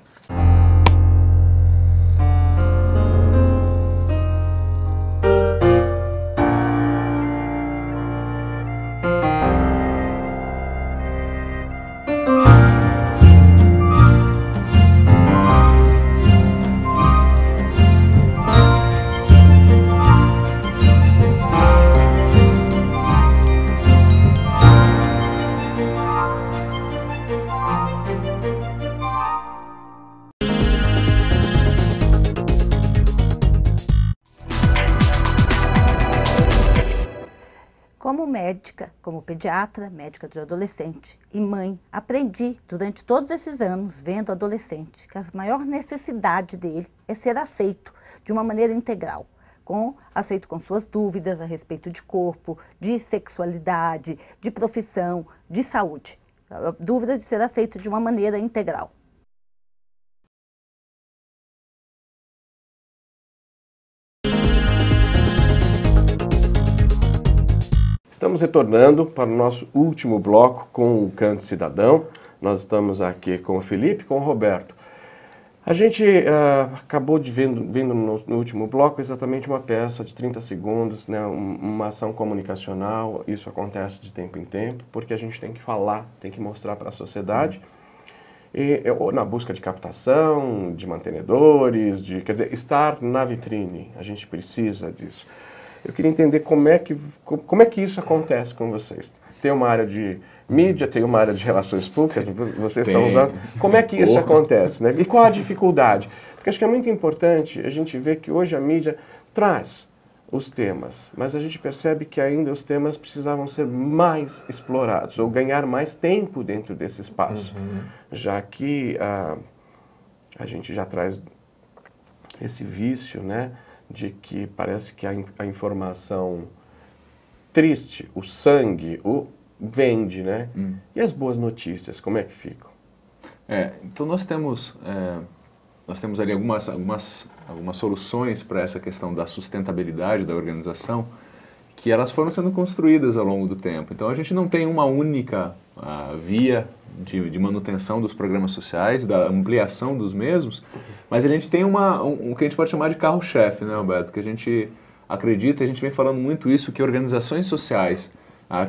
Como médica, como pediatra, médica de adolescente e mãe, aprendi durante todos esses anos, vendo adolescente, que a maior necessidade dele é ser aceito de uma maneira integral. Aceito com suas dúvidas a respeito de corpo, de sexualidade, de profissão, de saúde. A dúvida de ser aceito de uma maneira integral. Estamos retornando para o nosso último bloco com o Canto Cidadão. Nós estamos aqui com o Felipe e com o Roberto. A gente acabou de vendo no último bloco exatamente uma peça de 30 segundos, né, uma ação comunicacional. Isso acontece de tempo em tempo, porque a gente tem que falar, tem que mostrar para a sociedade, ou na busca de captação, de mantenedores, quer dizer, estar na vitrine. A gente precisa disso. Eu queria entender como é que isso acontece com vocês. Tem uma área de mídia, tem uma área de relações públicas, vocês são usados. Como é que isso acontece, né? E qual a dificuldade? Porque acho que é muito importante a gente ver que hoje a mídia traz os temas, mas a gente percebe que ainda os temas precisavam ser mais explorados, ou ganhar mais tempo dentro desse espaço, já que a gente já traz esse vício, né? De que parece que a informação triste, o sangue, vende, né? E as boas notícias, como é que ficam? Então nós temos ali algumas soluções para essa questão da sustentabilidade da organização, que elas foram sendo construídas ao longo do tempo. Então a gente não tem uma única via de manutenção dos programas sociais, da ampliação dos mesmos, mas a gente tem um que a gente pode chamar de carro-chefe, né, Alberto? Que a gente acredita, a gente vem falando muito isso, que organizações sociais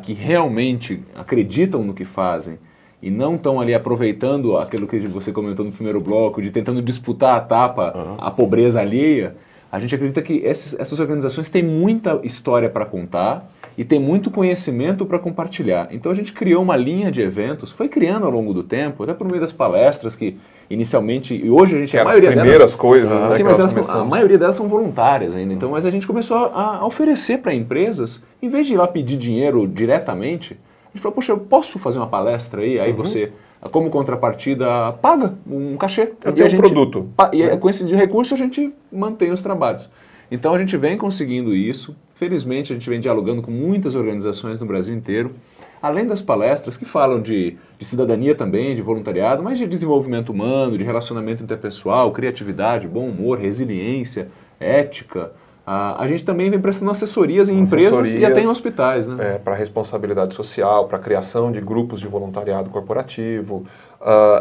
que realmente acreditam no que fazem e não estão ali aproveitando aquilo que você comentou no primeiro bloco, de tentando disputar a tapa, a pobreza alheia, a gente acredita que essas organizações têm muita história para contar e tem muito conhecimento para compartilhar. Então a gente criou uma linha de eventos, foi criando ao longo do tempo, até por meio das palestras que inicialmente, e hoje a gente, a maioria delas... as primeiras coisas, né? Sim, mas a maioria delas são voluntárias ainda, então, mas a gente começou a oferecer para empresas, em vez de ir lá pedir dinheiro diretamente, a gente falou, poxa, eu posso fazer uma palestra aí? Aí você, como contrapartida, paga um cachê. Eu tenho um produto. E com esse recurso a gente mantém os trabalhos. Então a gente vem conseguindo isso, felizmente a gente vem dialogando com muitas organizações no Brasil inteiro, além das palestras que falam de cidadania também, de voluntariado, mas de desenvolvimento humano, de relacionamento interpessoal, criatividade, bom humor, resiliência, ética. A gente também vem prestando assessorias em empresas e até em hospitais, né? Para responsabilidade social, para a criação de grupos de voluntariado corporativo,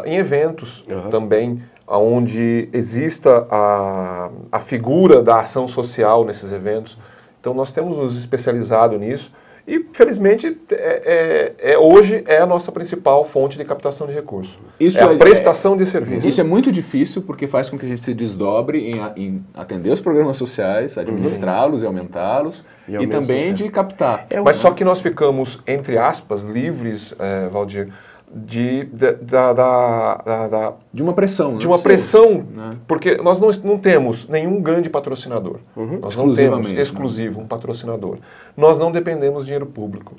em eventos também, onde exista a figura da ação social nesses eventos. Então nós temos nos especializado nisso e, felizmente, hoje é a nossa principal fonte de captação de recursos. Isso a prestação de serviço. Isso é muito difícil porque faz com que a gente se desdobre em atender os programas sociais, administrá-los e aumentá-los e também de captar. Mas só que nós ficamos, entre aspas, livres, Valdir, de uma pressão. Né? De uma pressão, porque nós não temos nenhum grande patrocinador. Nós não temos exclusivo um patrocinador. Nós não dependemos de dinheiro público.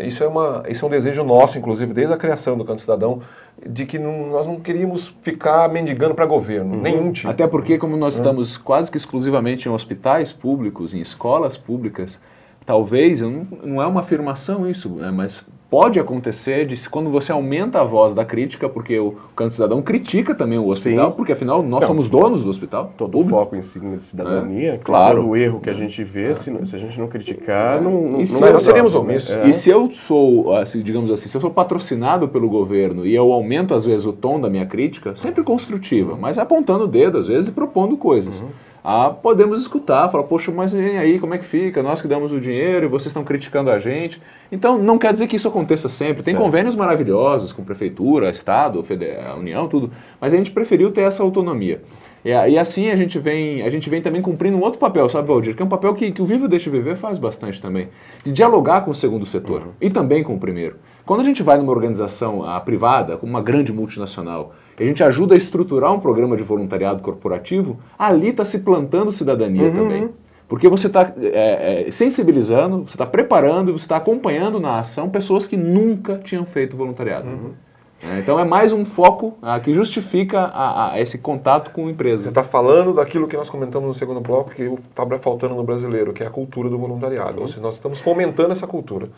Isso é um desejo nosso, inclusive, desde a criação do Canto Cidadão, de que nós não queríamos ficar mendigando para governo, nenhum tipo. Até porque, como nós estamos quase que exclusivamente em hospitais públicos, em escolas públicas, talvez, não é uma afirmação isso, mas pode acontecer quando você aumenta a voz da crítica, porque o Canto Cidadão critica também o hospital, porque afinal nós somos donos do hospital. Todo o foco em cima de cidadania, claro. O erro que a gente vê, se a gente não criticar, não seríamos omissos. E se eu sou, digamos assim, se eu sou patrocinado pelo governo e eu aumento às vezes o tom da minha crítica, sempre construtiva, mas apontando o dedo às vezes e propondo coisas. Podemos escutar, falar, poxa, mas e aí, como é que fica? Nós que damos o dinheiro e vocês estão criticando a gente. Então, não quer dizer que isso aconteça sempre. Tem convênios maravilhosos com prefeitura, Estado, a União, tudo, mas a gente preferiu ter essa autonomia. E assim a gente vem também cumprindo um outro papel, sabe, Valdir? Que é um papel que o Viva Deixe Viver faz bastante também, de dialogar com o segundo setor e também com o primeiro. Quando a gente vai numa organização privada, como uma grande multinacional, e a gente ajuda a estruturar um programa de voluntariado corporativo, ali está se plantando cidadania também. Porque você está sensibilizando, você está preparando e você está acompanhando na ação pessoas que nunca tinham feito voluntariado. Então é mais um foco que justifica esse contato com a empresa. Você está falando daquilo que nós comentamos no segundo bloco, que está faltando no brasileiro, que é a cultura do voluntariado. Ou seja, nós estamos fomentando essa cultura.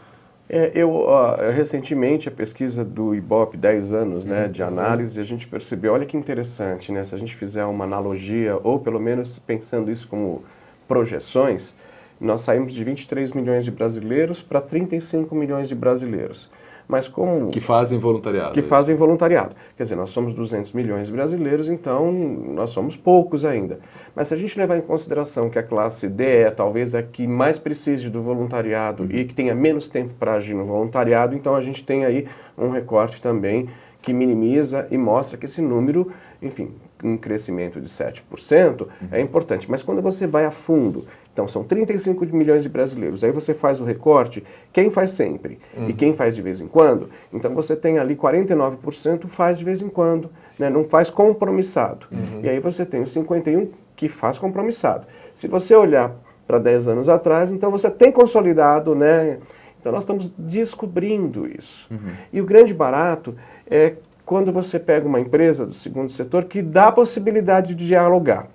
Recentemente, a pesquisa do Ibope, 10 anos de análise, a gente percebeu, olha que interessante, né? Se a gente fizer uma analogia, ou pelo menos pensando isso como projeções, nós saímos de 23 milhões de brasileiros para 35 milhões de brasileiros. Mas como... Que fazem voluntariado. Que fazem voluntariado. Quer dizer, nós somos 200 milhões de brasileiros, então nós somos poucos ainda. Mas se a gente levar em consideração que a classe D talvez a que mais precise do voluntariado e que tenha menos tempo para agir no voluntariado, então a gente tem aí um recorte também que minimiza e mostra que esse número, enfim, um crescimento de 7% é importante. Mas quando você vai a fundo, então são 35 milhões de brasileiros, aí você faz o recorte, quem faz sempre e quem faz de vez em quando, então você tem ali 49% faz de vez em quando, né, não faz compromissado. E aí você tem os 51% que faz compromissado. Se você olhar para 10 anos atrás, então você tem consolidado, né? Então nós estamos descobrindo isso. E o grande barato é quando você pega uma empresa do segundo setor que dá a possibilidade de dialogar.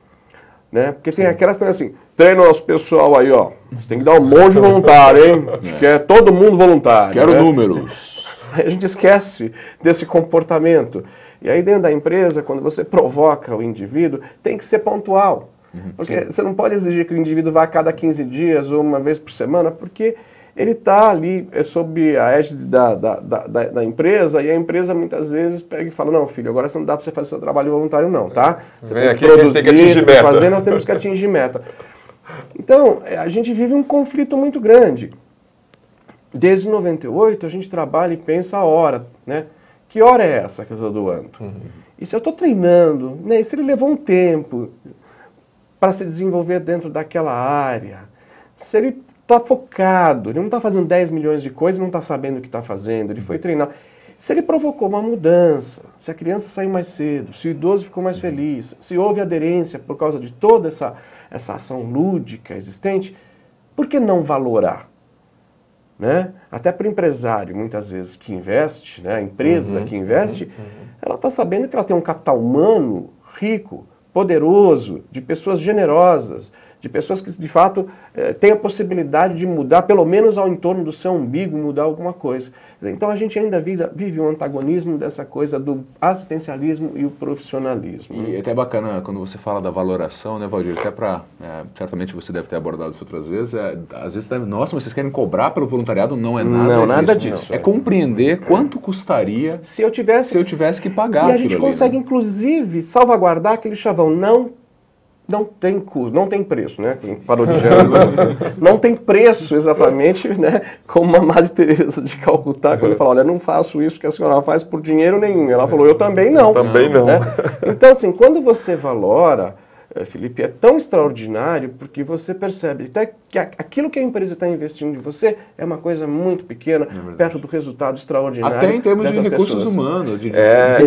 Né? Porque tem aquelas que assim, treina o nosso pessoal aí, ó. Você tem que dar um monte de voluntário, hein? A gente quer todo mundo voluntário. Quero né? números. A gente esquece desse comportamento. E aí dentro da empresa, quando você provoca o indivíduo, tem que ser pontual. Porque você não pode exigir que o indivíduo vá a cada 15 dias ou uma vez por semana, porque ele está ali sob a égide da empresa e a empresa muitas vezes pega e fala, não, filho, agora não dá para você fazer o seu trabalho voluntário não, tá? Você Vem tem aqui que que a gente tem que atingir você tem meta. fazer, nós temos que atingir meta. Então, a gente vive um conflito muito grande. Desde 98, a gente trabalha e pensa a hora, né? Que hora é essa que eu estou doando? E se eu estou treinando, né? E se ele levou um tempo para se desenvolver dentro daquela área, se ele está focado, ele não está fazendo 10 milhões de coisas, não está sabendo o que está fazendo, ele foi treinar. Se ele provocou uma mudança, se a criança saiu mais cedo, se o idoso ficou mais feliz, se houve aderência por causa de toda essa ação lúdica existente, por que não valorar? Né? Até para o empresário, muitas vezes, que investe, né? A empresa que investe, ela está sabendo que ela tem um capital humano rico, poderoso, de pessoas generosas, de pessoas que, de fato, têm a possibilidade de mudar, pelo menos ao entorno do seu umbigo, mudar alguma coisa. Então, a gente ainda vive um antagonismo dessa coisa do assistencialismo e o profissionalismo. E é até bacana quando você fala da valoração, né, Valdir? Até para, certamente você deve ter abordado isso outras vezes, às vezes, nossa, mas vocês querem cobrar pelo voluntariado? Não é nada Não, nada disso. disso. É compreender quanto custaria se eu tivesse que pagar. E a gente aquilo consegue, ali, né? inclusive, salvaguardar aquele chavão. Não tem custo, não tem preço, né? Parodiando, não tem preço exatamente, né? Como a Madre Teresa de Calcutá, quando ele fala, olha, não faço isso que a senhora faz por dinheiro nenhum. Ela falou, eu também não. Também não. Né? Então, assim, quando você valora, Felipe, é tão extraordinário porque você percebe até que aquilo que a empresa está investindo em você é uma coisa muito pequena, perto do resultado extraordinário. Até em termos de dessas recursos pessoas. humanos.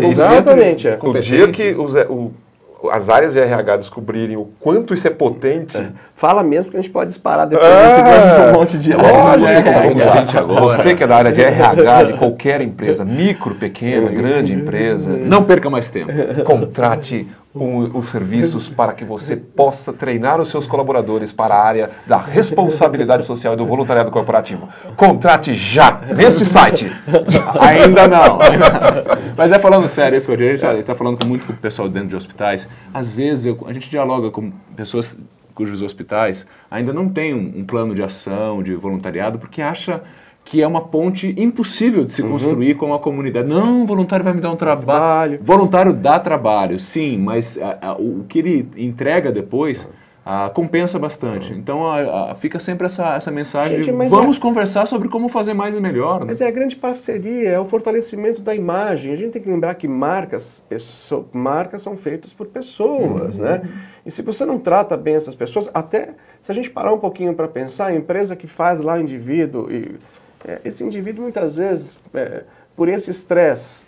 Exatamente. O dia que as áreas de RH descobrirem o quanto isso é potente... Fala mesmo que a gente pode disparar depois desse um monte de Você que está vendo a gente agora. Você que é da área de RH de qualquer empresa, micro, pequena, grande empresa, Não perca mais tempo. contrate os serviços para que você possa treinar os seus colaboradores para a área da responsabilidade social e do voluntariado corporativo. Contrate já, neste site. Ainda não. Mas falando sério, isso, a gente está falando muito com o pessoal dentro de hospitais. Às vezes a gente dialoga com pessoas cujos hospitais ainda não têm um plano de ação, de voluntariado, porque acha que é uma ponte impossível de se construir com a comunidade. Não, o voluntário vai me dar um trabalho. Voluntário dá trabalho, sim, mas o que ele entrega depois compensa bastante. Então fica sempre essa mensagem de vamos conversar sobre como fazer mais e melhor. Né? Mas é a grande parceria, é o fortalecimento da imagem. A gente tem que lembrar que marcas são feitas por pessoas, né? E se você não trata bem essas pessoas, até se a gente parar um pouquinho para pensar, a empresa que faz lá o indivíduo, esse indivíduo muitas vezes, por esse estresse,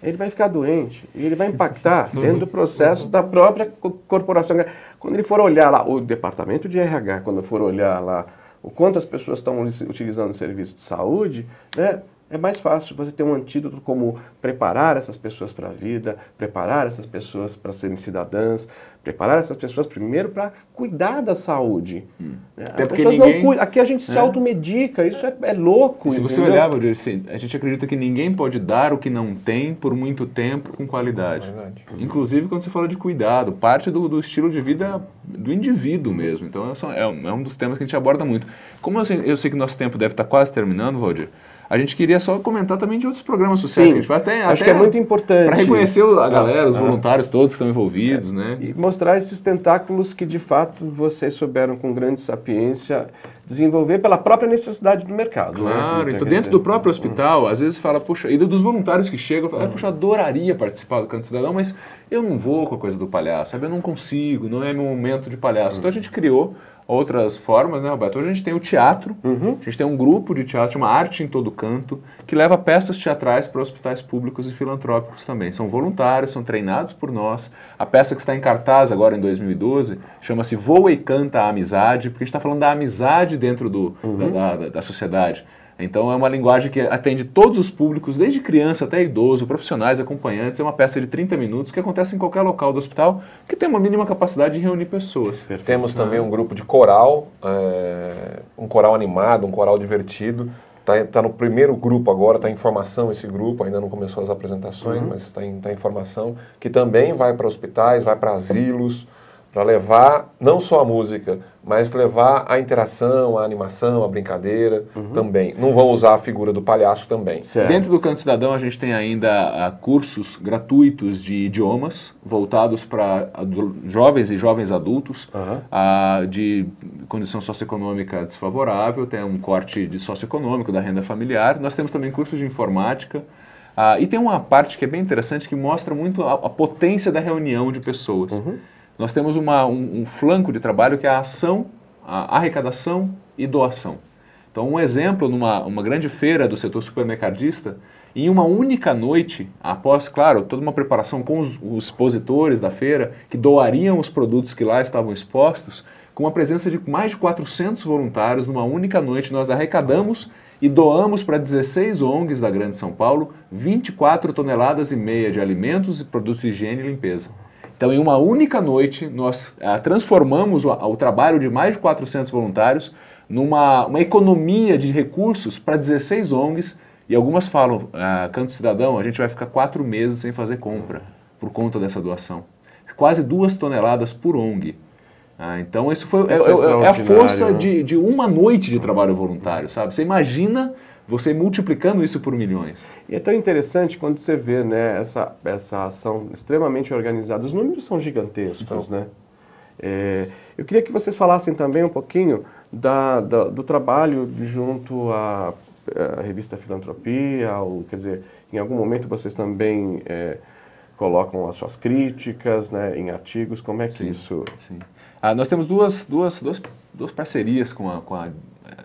ele vai ficar doente e ele vai impactar dentro do processo da própria corporação. Quando ele for olhar lá, o departamento de RH, quando for olhar lá o quanto as pessoas estão utilizando o serviço de saúde, né, é mais fácil você ter um antídoto como preparar essas pessoas para a vida, preparar essas pessoas para serem cidadãs, preparar essas pessoas primeiro para cuidar da saúde. As pessoas não cuidam. Aqui a gente se automedica, isso é louco. Se você entendeu? olhar, a gente acredita que ninguém pode dar o que não tem por muito tempo com qualidade. Inclusive quando você fala de cuidado, parte do estilo de vida do indivíduo mesmo. Então é um dos temas que a gente aborda muito. Como eu sei que nosso tempo deve estar quase terminando, Valdir, a gente queria só comentar também de outros programas sociais que a gente faz. Acho que é muito importante. Para reconhecer a galera, os voluntários todos que estão envolvidos, né? E mostrar esses tentáculos que, de fato, vocês souberam com grande sapiência desenvolver pela própria necessidade do mercado. Claro, né? então dentro do próprio hospital, às vezes fala, puxa, e dos voluntários que chegam, fala, puxa, adoraria participar do Canto Cidadão, mas eu não vou com a coisa do palhaço, sabe? Eu não consigo, não é meu momento de palhaço. Então a gente criou outras formas, né, Roberto? Hoje a gente tem o teatro, a gente tem um grupo de teatro, uma Arte em Todo Canto, que leva peças teatrais para hospitais públicos e filantrópicos também. São voluntários, são treinados por nós. A peça que está em cartaz agora em 2012 chama-se Voa e Canta a Amizade, porque a gente está falando da amizade dentro da sociedade. Então é uma linguagem que atende todos os públicos, desde criança até idoso, profissionais, acompanhantes. É uma peça de 30 minutos que acontece em qualquer local do hospital, que tem uma mínima capacidade de reunir pessoas. Perfeito. Temos também um grupo de coral, um coral animado, um coral divertido. Está no primeiro grupo agora, está em formação esse grupo, ainda não começou as apresentações, mas está em formação, que também vai para hospitais, vai para asilos, para levar não só a música, mas levar a interação, a animação, a brincadeira também. Não vão usar a figura do palhaço também. Certo. Dentro do Canto Cidadão a gente tem ainda cursos gratuitos de idiomas voltados para jovens e jovens adultos de condição socioeconômica desfavorável, tem um corte de socioeconômico da renda familiar. Nós temos também cursos de informática. E tem uma parte que é bem interessante que mostra muito a potência da reunião de pessoas. Nós temos um flanco de trabalho que é a ação, a arrecadação e doação. Então, um exemplo, numa grande feira do setor supermercadista, em uma única noite, após, claro, toda uma preparação com os expositores da feira, que doariam os produtos que lá estavam expostos, com a presença de mais de 400 voluntários, numa única noite, nós arrecadamos e doamos para 16 ONGs da Grande São Paulo 24,5 toneladas de alimentos e produtos de higiene e limpeza. Então, em uma única noite, nós transformamos o trabalho de mais de 400 voluntários numa economia de recursos para 16 ONGs, e algumas falam, Canto Cidadão, a gente vai ficar 4 meses sem fazer compra por conta dessa doação. Quase 2 toneladas por ONG. Então, isso é a força de uma noite de trabalho voluntário, sabe? Você imagina você multiplicando isso por milhões. E é tão interessante quando você vê, né, essa ação extremamente organizada. Os números são gigantescos, né? Eu queria que vocês falassem também um pouquinho do trabalho junto à revista Filantropia, quer dizer, em algum momento vocês também colocam as suas críticas, né, em artigos. Como é que isso... Sim. Nós temos duas parcerias com a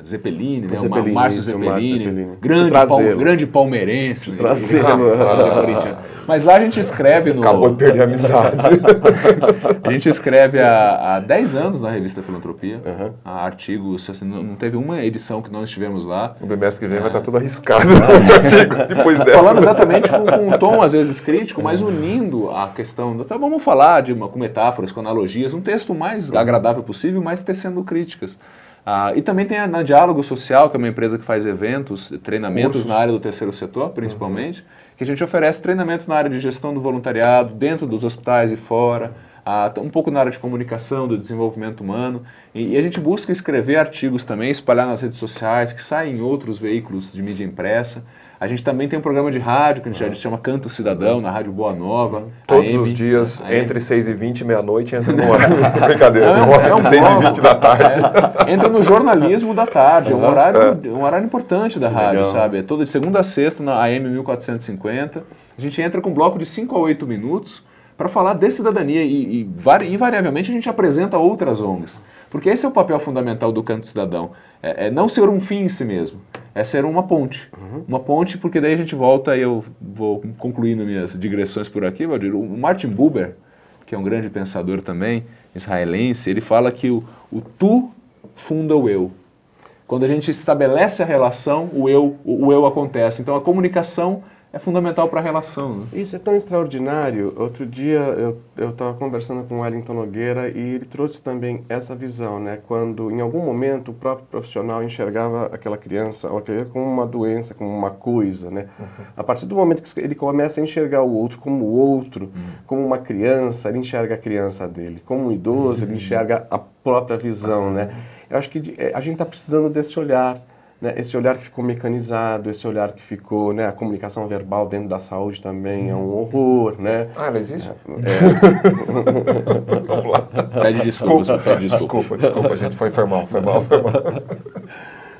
Zeppelini, né? O Márcio Zeppelini, grande palmeirense. Mas lá a gente escreve Acabou de perder a amizade. A gente escreve há 10 anos na revista Filantropia, artigos, assim, não teve uma edição que nós tivemos lá. O bimestre que vem vai estar tudo arriscado nesse artigo, depois dessa. Falando exatamente com um tom, às vezes, crítico, mas unindo a questão... Então, vamos falar com metáforas, com analogias, um texto mais agradável possível, mas tecendo críticas. E também tem a Diálogo Social, que é uma empresa que faz eventos, treinamentos na área do terceiro setor, principalmente, que a gente oferece treinamentos na área de gestão do voluntariado, dentro dos hospitais e fora, um pouco na área de comunicação, do desenvolvimento humano, e a gente busca escrever artigos também, espalhar nas redes sociais, que saem em outros veículos de mídia impressa. A gente também tem um programa de rádio, que a gente chama Canto Cidadão, na Rádio Boa Nova. Todos os dias, entre 6h20 e meia-noite, entra no horário. Brincadeira, entre 6h20 da tarde. Entra no jornalismo da tarde, é um horário importante da rádio, sabe? É todo de segunda a sexta, na AM 1450. A gente entra com um bloco de 5 a 8 minutos para falar de cidadania e invariavelmente a gente apresenta outras ONGs. Porque esse é o papel fundamental do Canto Cidadão. É não ser um fim em si mesmo. é ser uma ponte. Uma ponte, porque daí a gente volta, e eu vou concluindo minhas digressões por aqui, Valdir. O Martin Buber, que é um grande pensador também, israelense, ele fala que o tu funda o eu. Quando a gente estabelece a relação, o eu acontece. Então a comunicação é fundamental para a relação. Né? Isso é tão extraordinário. Outro dia eu estava conversando com o Wellington Nogueira e ele trouxe também essa visão, né? Quando em algum momento o próprio profissional enxergava aquela criança ou aquele como uma doença, como uma coisa, né? A partir do momento que ele começa a enxergar o outro, como uma criança, ele enxerga a criança dele. Como um idoso, ele enxerga a própria visão, né? Eu acho que a gente está precisando desse olhar. Né, esse olhar que ficou mecanizado, esse olhar que ficou, né, a comunicação verbal dentro da saúde também é um horror, né? Ah, ela existe? Vamos lá. Pede desculpa. Desculpa, gente, foi mal.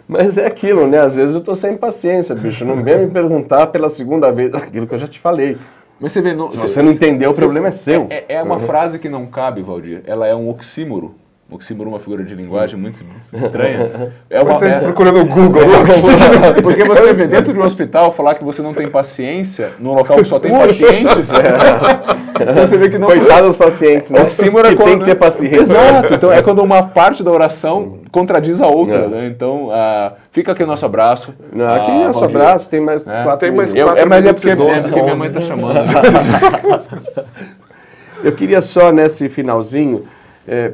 Mas é aquilo, né? Às vezes eu tô sem paciência, bicho. Não vem me perguntar pela segunda vez aquilo que eu já te falei. Mas você vê... Se você não entendeu, o problema é seu. É uma frase que não cabe, Valdir. Ela é um oxímoro. Oxímoro é uma figura de linguagem muito estranha. Vocês procurando no Google. Porque você vê dentro de um hospital falar que você não tem paciência num local que só tem pacientes. Então você vê que não... Coitado dos pacientes, né? Oxímoro é que tem que ter paciência. Exato. Então é quando uma parte da oração contradiz a outra. Né? Então fica aqui o nosso abraço. Não, aqui é nosso abraço, tem mais 4 minutos. Mas é porque minha mãe está chamando. Eu queria só, nesse finalzinho,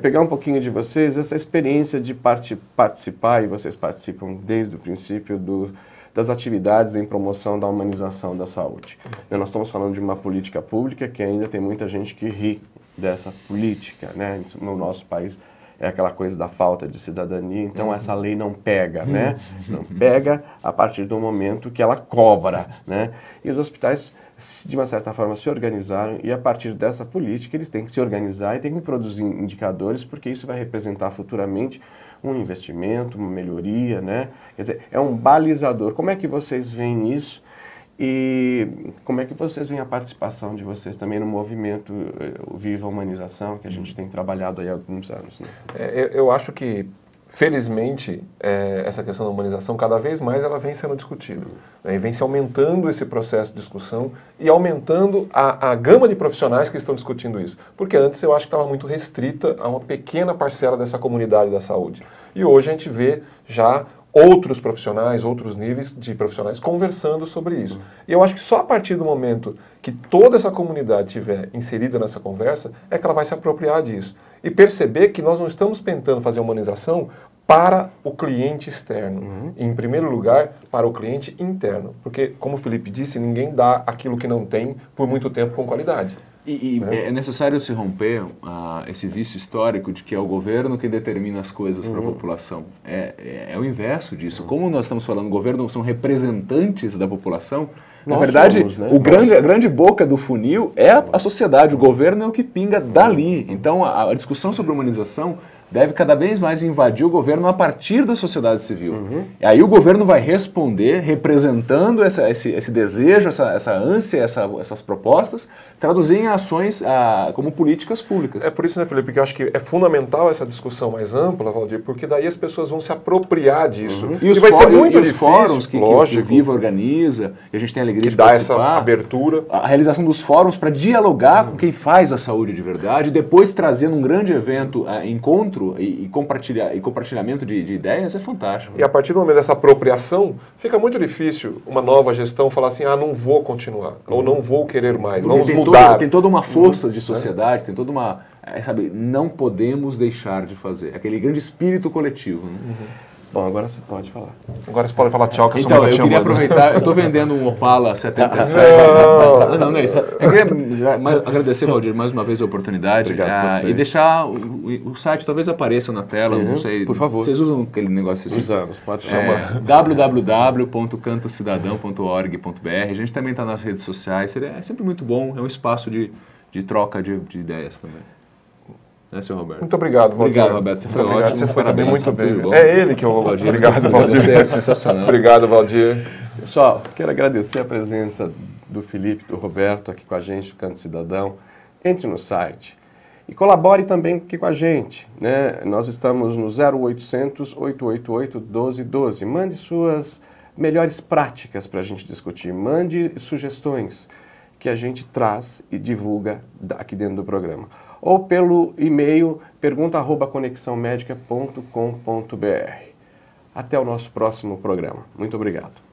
pegar um pouquinho de vocês, essa experiência de participar, e vocês participam desde o princípio das atividades em promoção da humanização da saúde. Nós estamos falando de uma política pública que ainda tem muita gente que ri dessa política, né? No nosso país é aquela coisa da falta de cidadania, então essa lei não pega, né? Não pega a partir do momento que ela cobra, né? E os hospitais, de uma certa forma, se organizaram e a partir dessa política eles têm que se organizar e têm que produzir indicadores porque isso vai representar futuramente um investimento, uma melhoria, né? Quer dizer, é um balizador. Como é que vocês veem isso e como é que vocês veem a participação de vocês também no movimento Viva a Humanização que a gente tem trabalhado aí há alguns anos, né? Eu acho que felizmente, essa questão da humanização, cada vez mais ela vem sendo discutida. Né? E vem se aumentando esse processo de discussão e aumentando a gama de profissionais que estão discutindo isso. Porque antes eu acho que estava muito restrita a uma pequena parcela dessa comunidade da saúde. E hoje a gente vê já outros profissionais, outros níveis de profissionais conversando sobre isso. E eu acho que só a partir do momento que toda essa comunidade estiver inserida nessa conversa é que ela vai se apropriar disso. E perceber que nós não estamos tentando fazer humanização para o cliente externo. E, em primeiro lugar, para o cliente interno. Porque, como o Felipe disse, ninguém dá aquilo que não tem por muito tempo com qualidade. E é necessário se romper esse vício histórico de que é o governo que determina as coisas para a população. É o inverso disso. Como nós estamos falando, o governo são representantes da população, na verdade, somos, né? a grande boca do funil é a sociedade, o governo é o que pinga dali. Então, a discussão sobre humanização deve cada vez mais invadir o governo a partir da sociedade civil. E aí o governo vai responder representando esse desejo, essa ânsia, essas propostas, traduzir em ações como políticas públicas. É por isso, né, Felipe, que eu acho que é fundamental essa discussão mais ampla, Valdir, porque daí as pessoas vão se apropriar disso. E vai ser muito difícil, fóruns que o Viva organiza, e a gente tem a alegria de dá participar. Essa abertura. A realização dos fóruns para dialogar com quem faz a saúde de verdade, e depois trazer num grande evento, encontro e compartilhamento de ideias é fantástico. E a partir do momento dessa apropriação, fica muito difícil uma nova gestão falar assim, não vou continuar, ou não vou querer mais, vamos mudar. Tem toda uma força de sociedade, tem toda uma... não podemos deixar de fazer. Aquele grande espírito coletivo. Né? Bom, agora você pode falar. Agora você pode falar tchau, que então, eu queria aproveitar, eu estou vendendo um Opala 77. Não é isso. Eu queria agradecer, Valdir, mais uma vez a oportunidade. Obrigado, e deixar o site, talvez apareça na tela, não sei. Por favor. Vocês usam aquele negócio assim? Usamos, pode chamar. www.cantocidadão.org.br. A gente também está nas redes sociais, é sempre muito bom, é um espaço de troca de ideias também. Né, senhor Roberto? Muito obrigado, Valdir. Obrigado, Roberto. Você foi ótimo. Você foi também muito bem. Bom. É ele que eu... Obrigado, Valdir. Você é sensacional. Obrigado, Valdir. Pessoal, quero agradecer a presença do Felipe, do Roberto aqui com a gente, do Canto Cidadão. Entre no site e colabore também aqui com a gente. Né? Nós estamos no 0800 888 1212. Mande suas melhores práticas para a gente discutir. Mande sugestões que a gente traz e divulga aqui dentro do programa. Ou pelo e-mail pergunta@conexãomedica.com.br. Até o nosso próximo programa. Muito obrigado.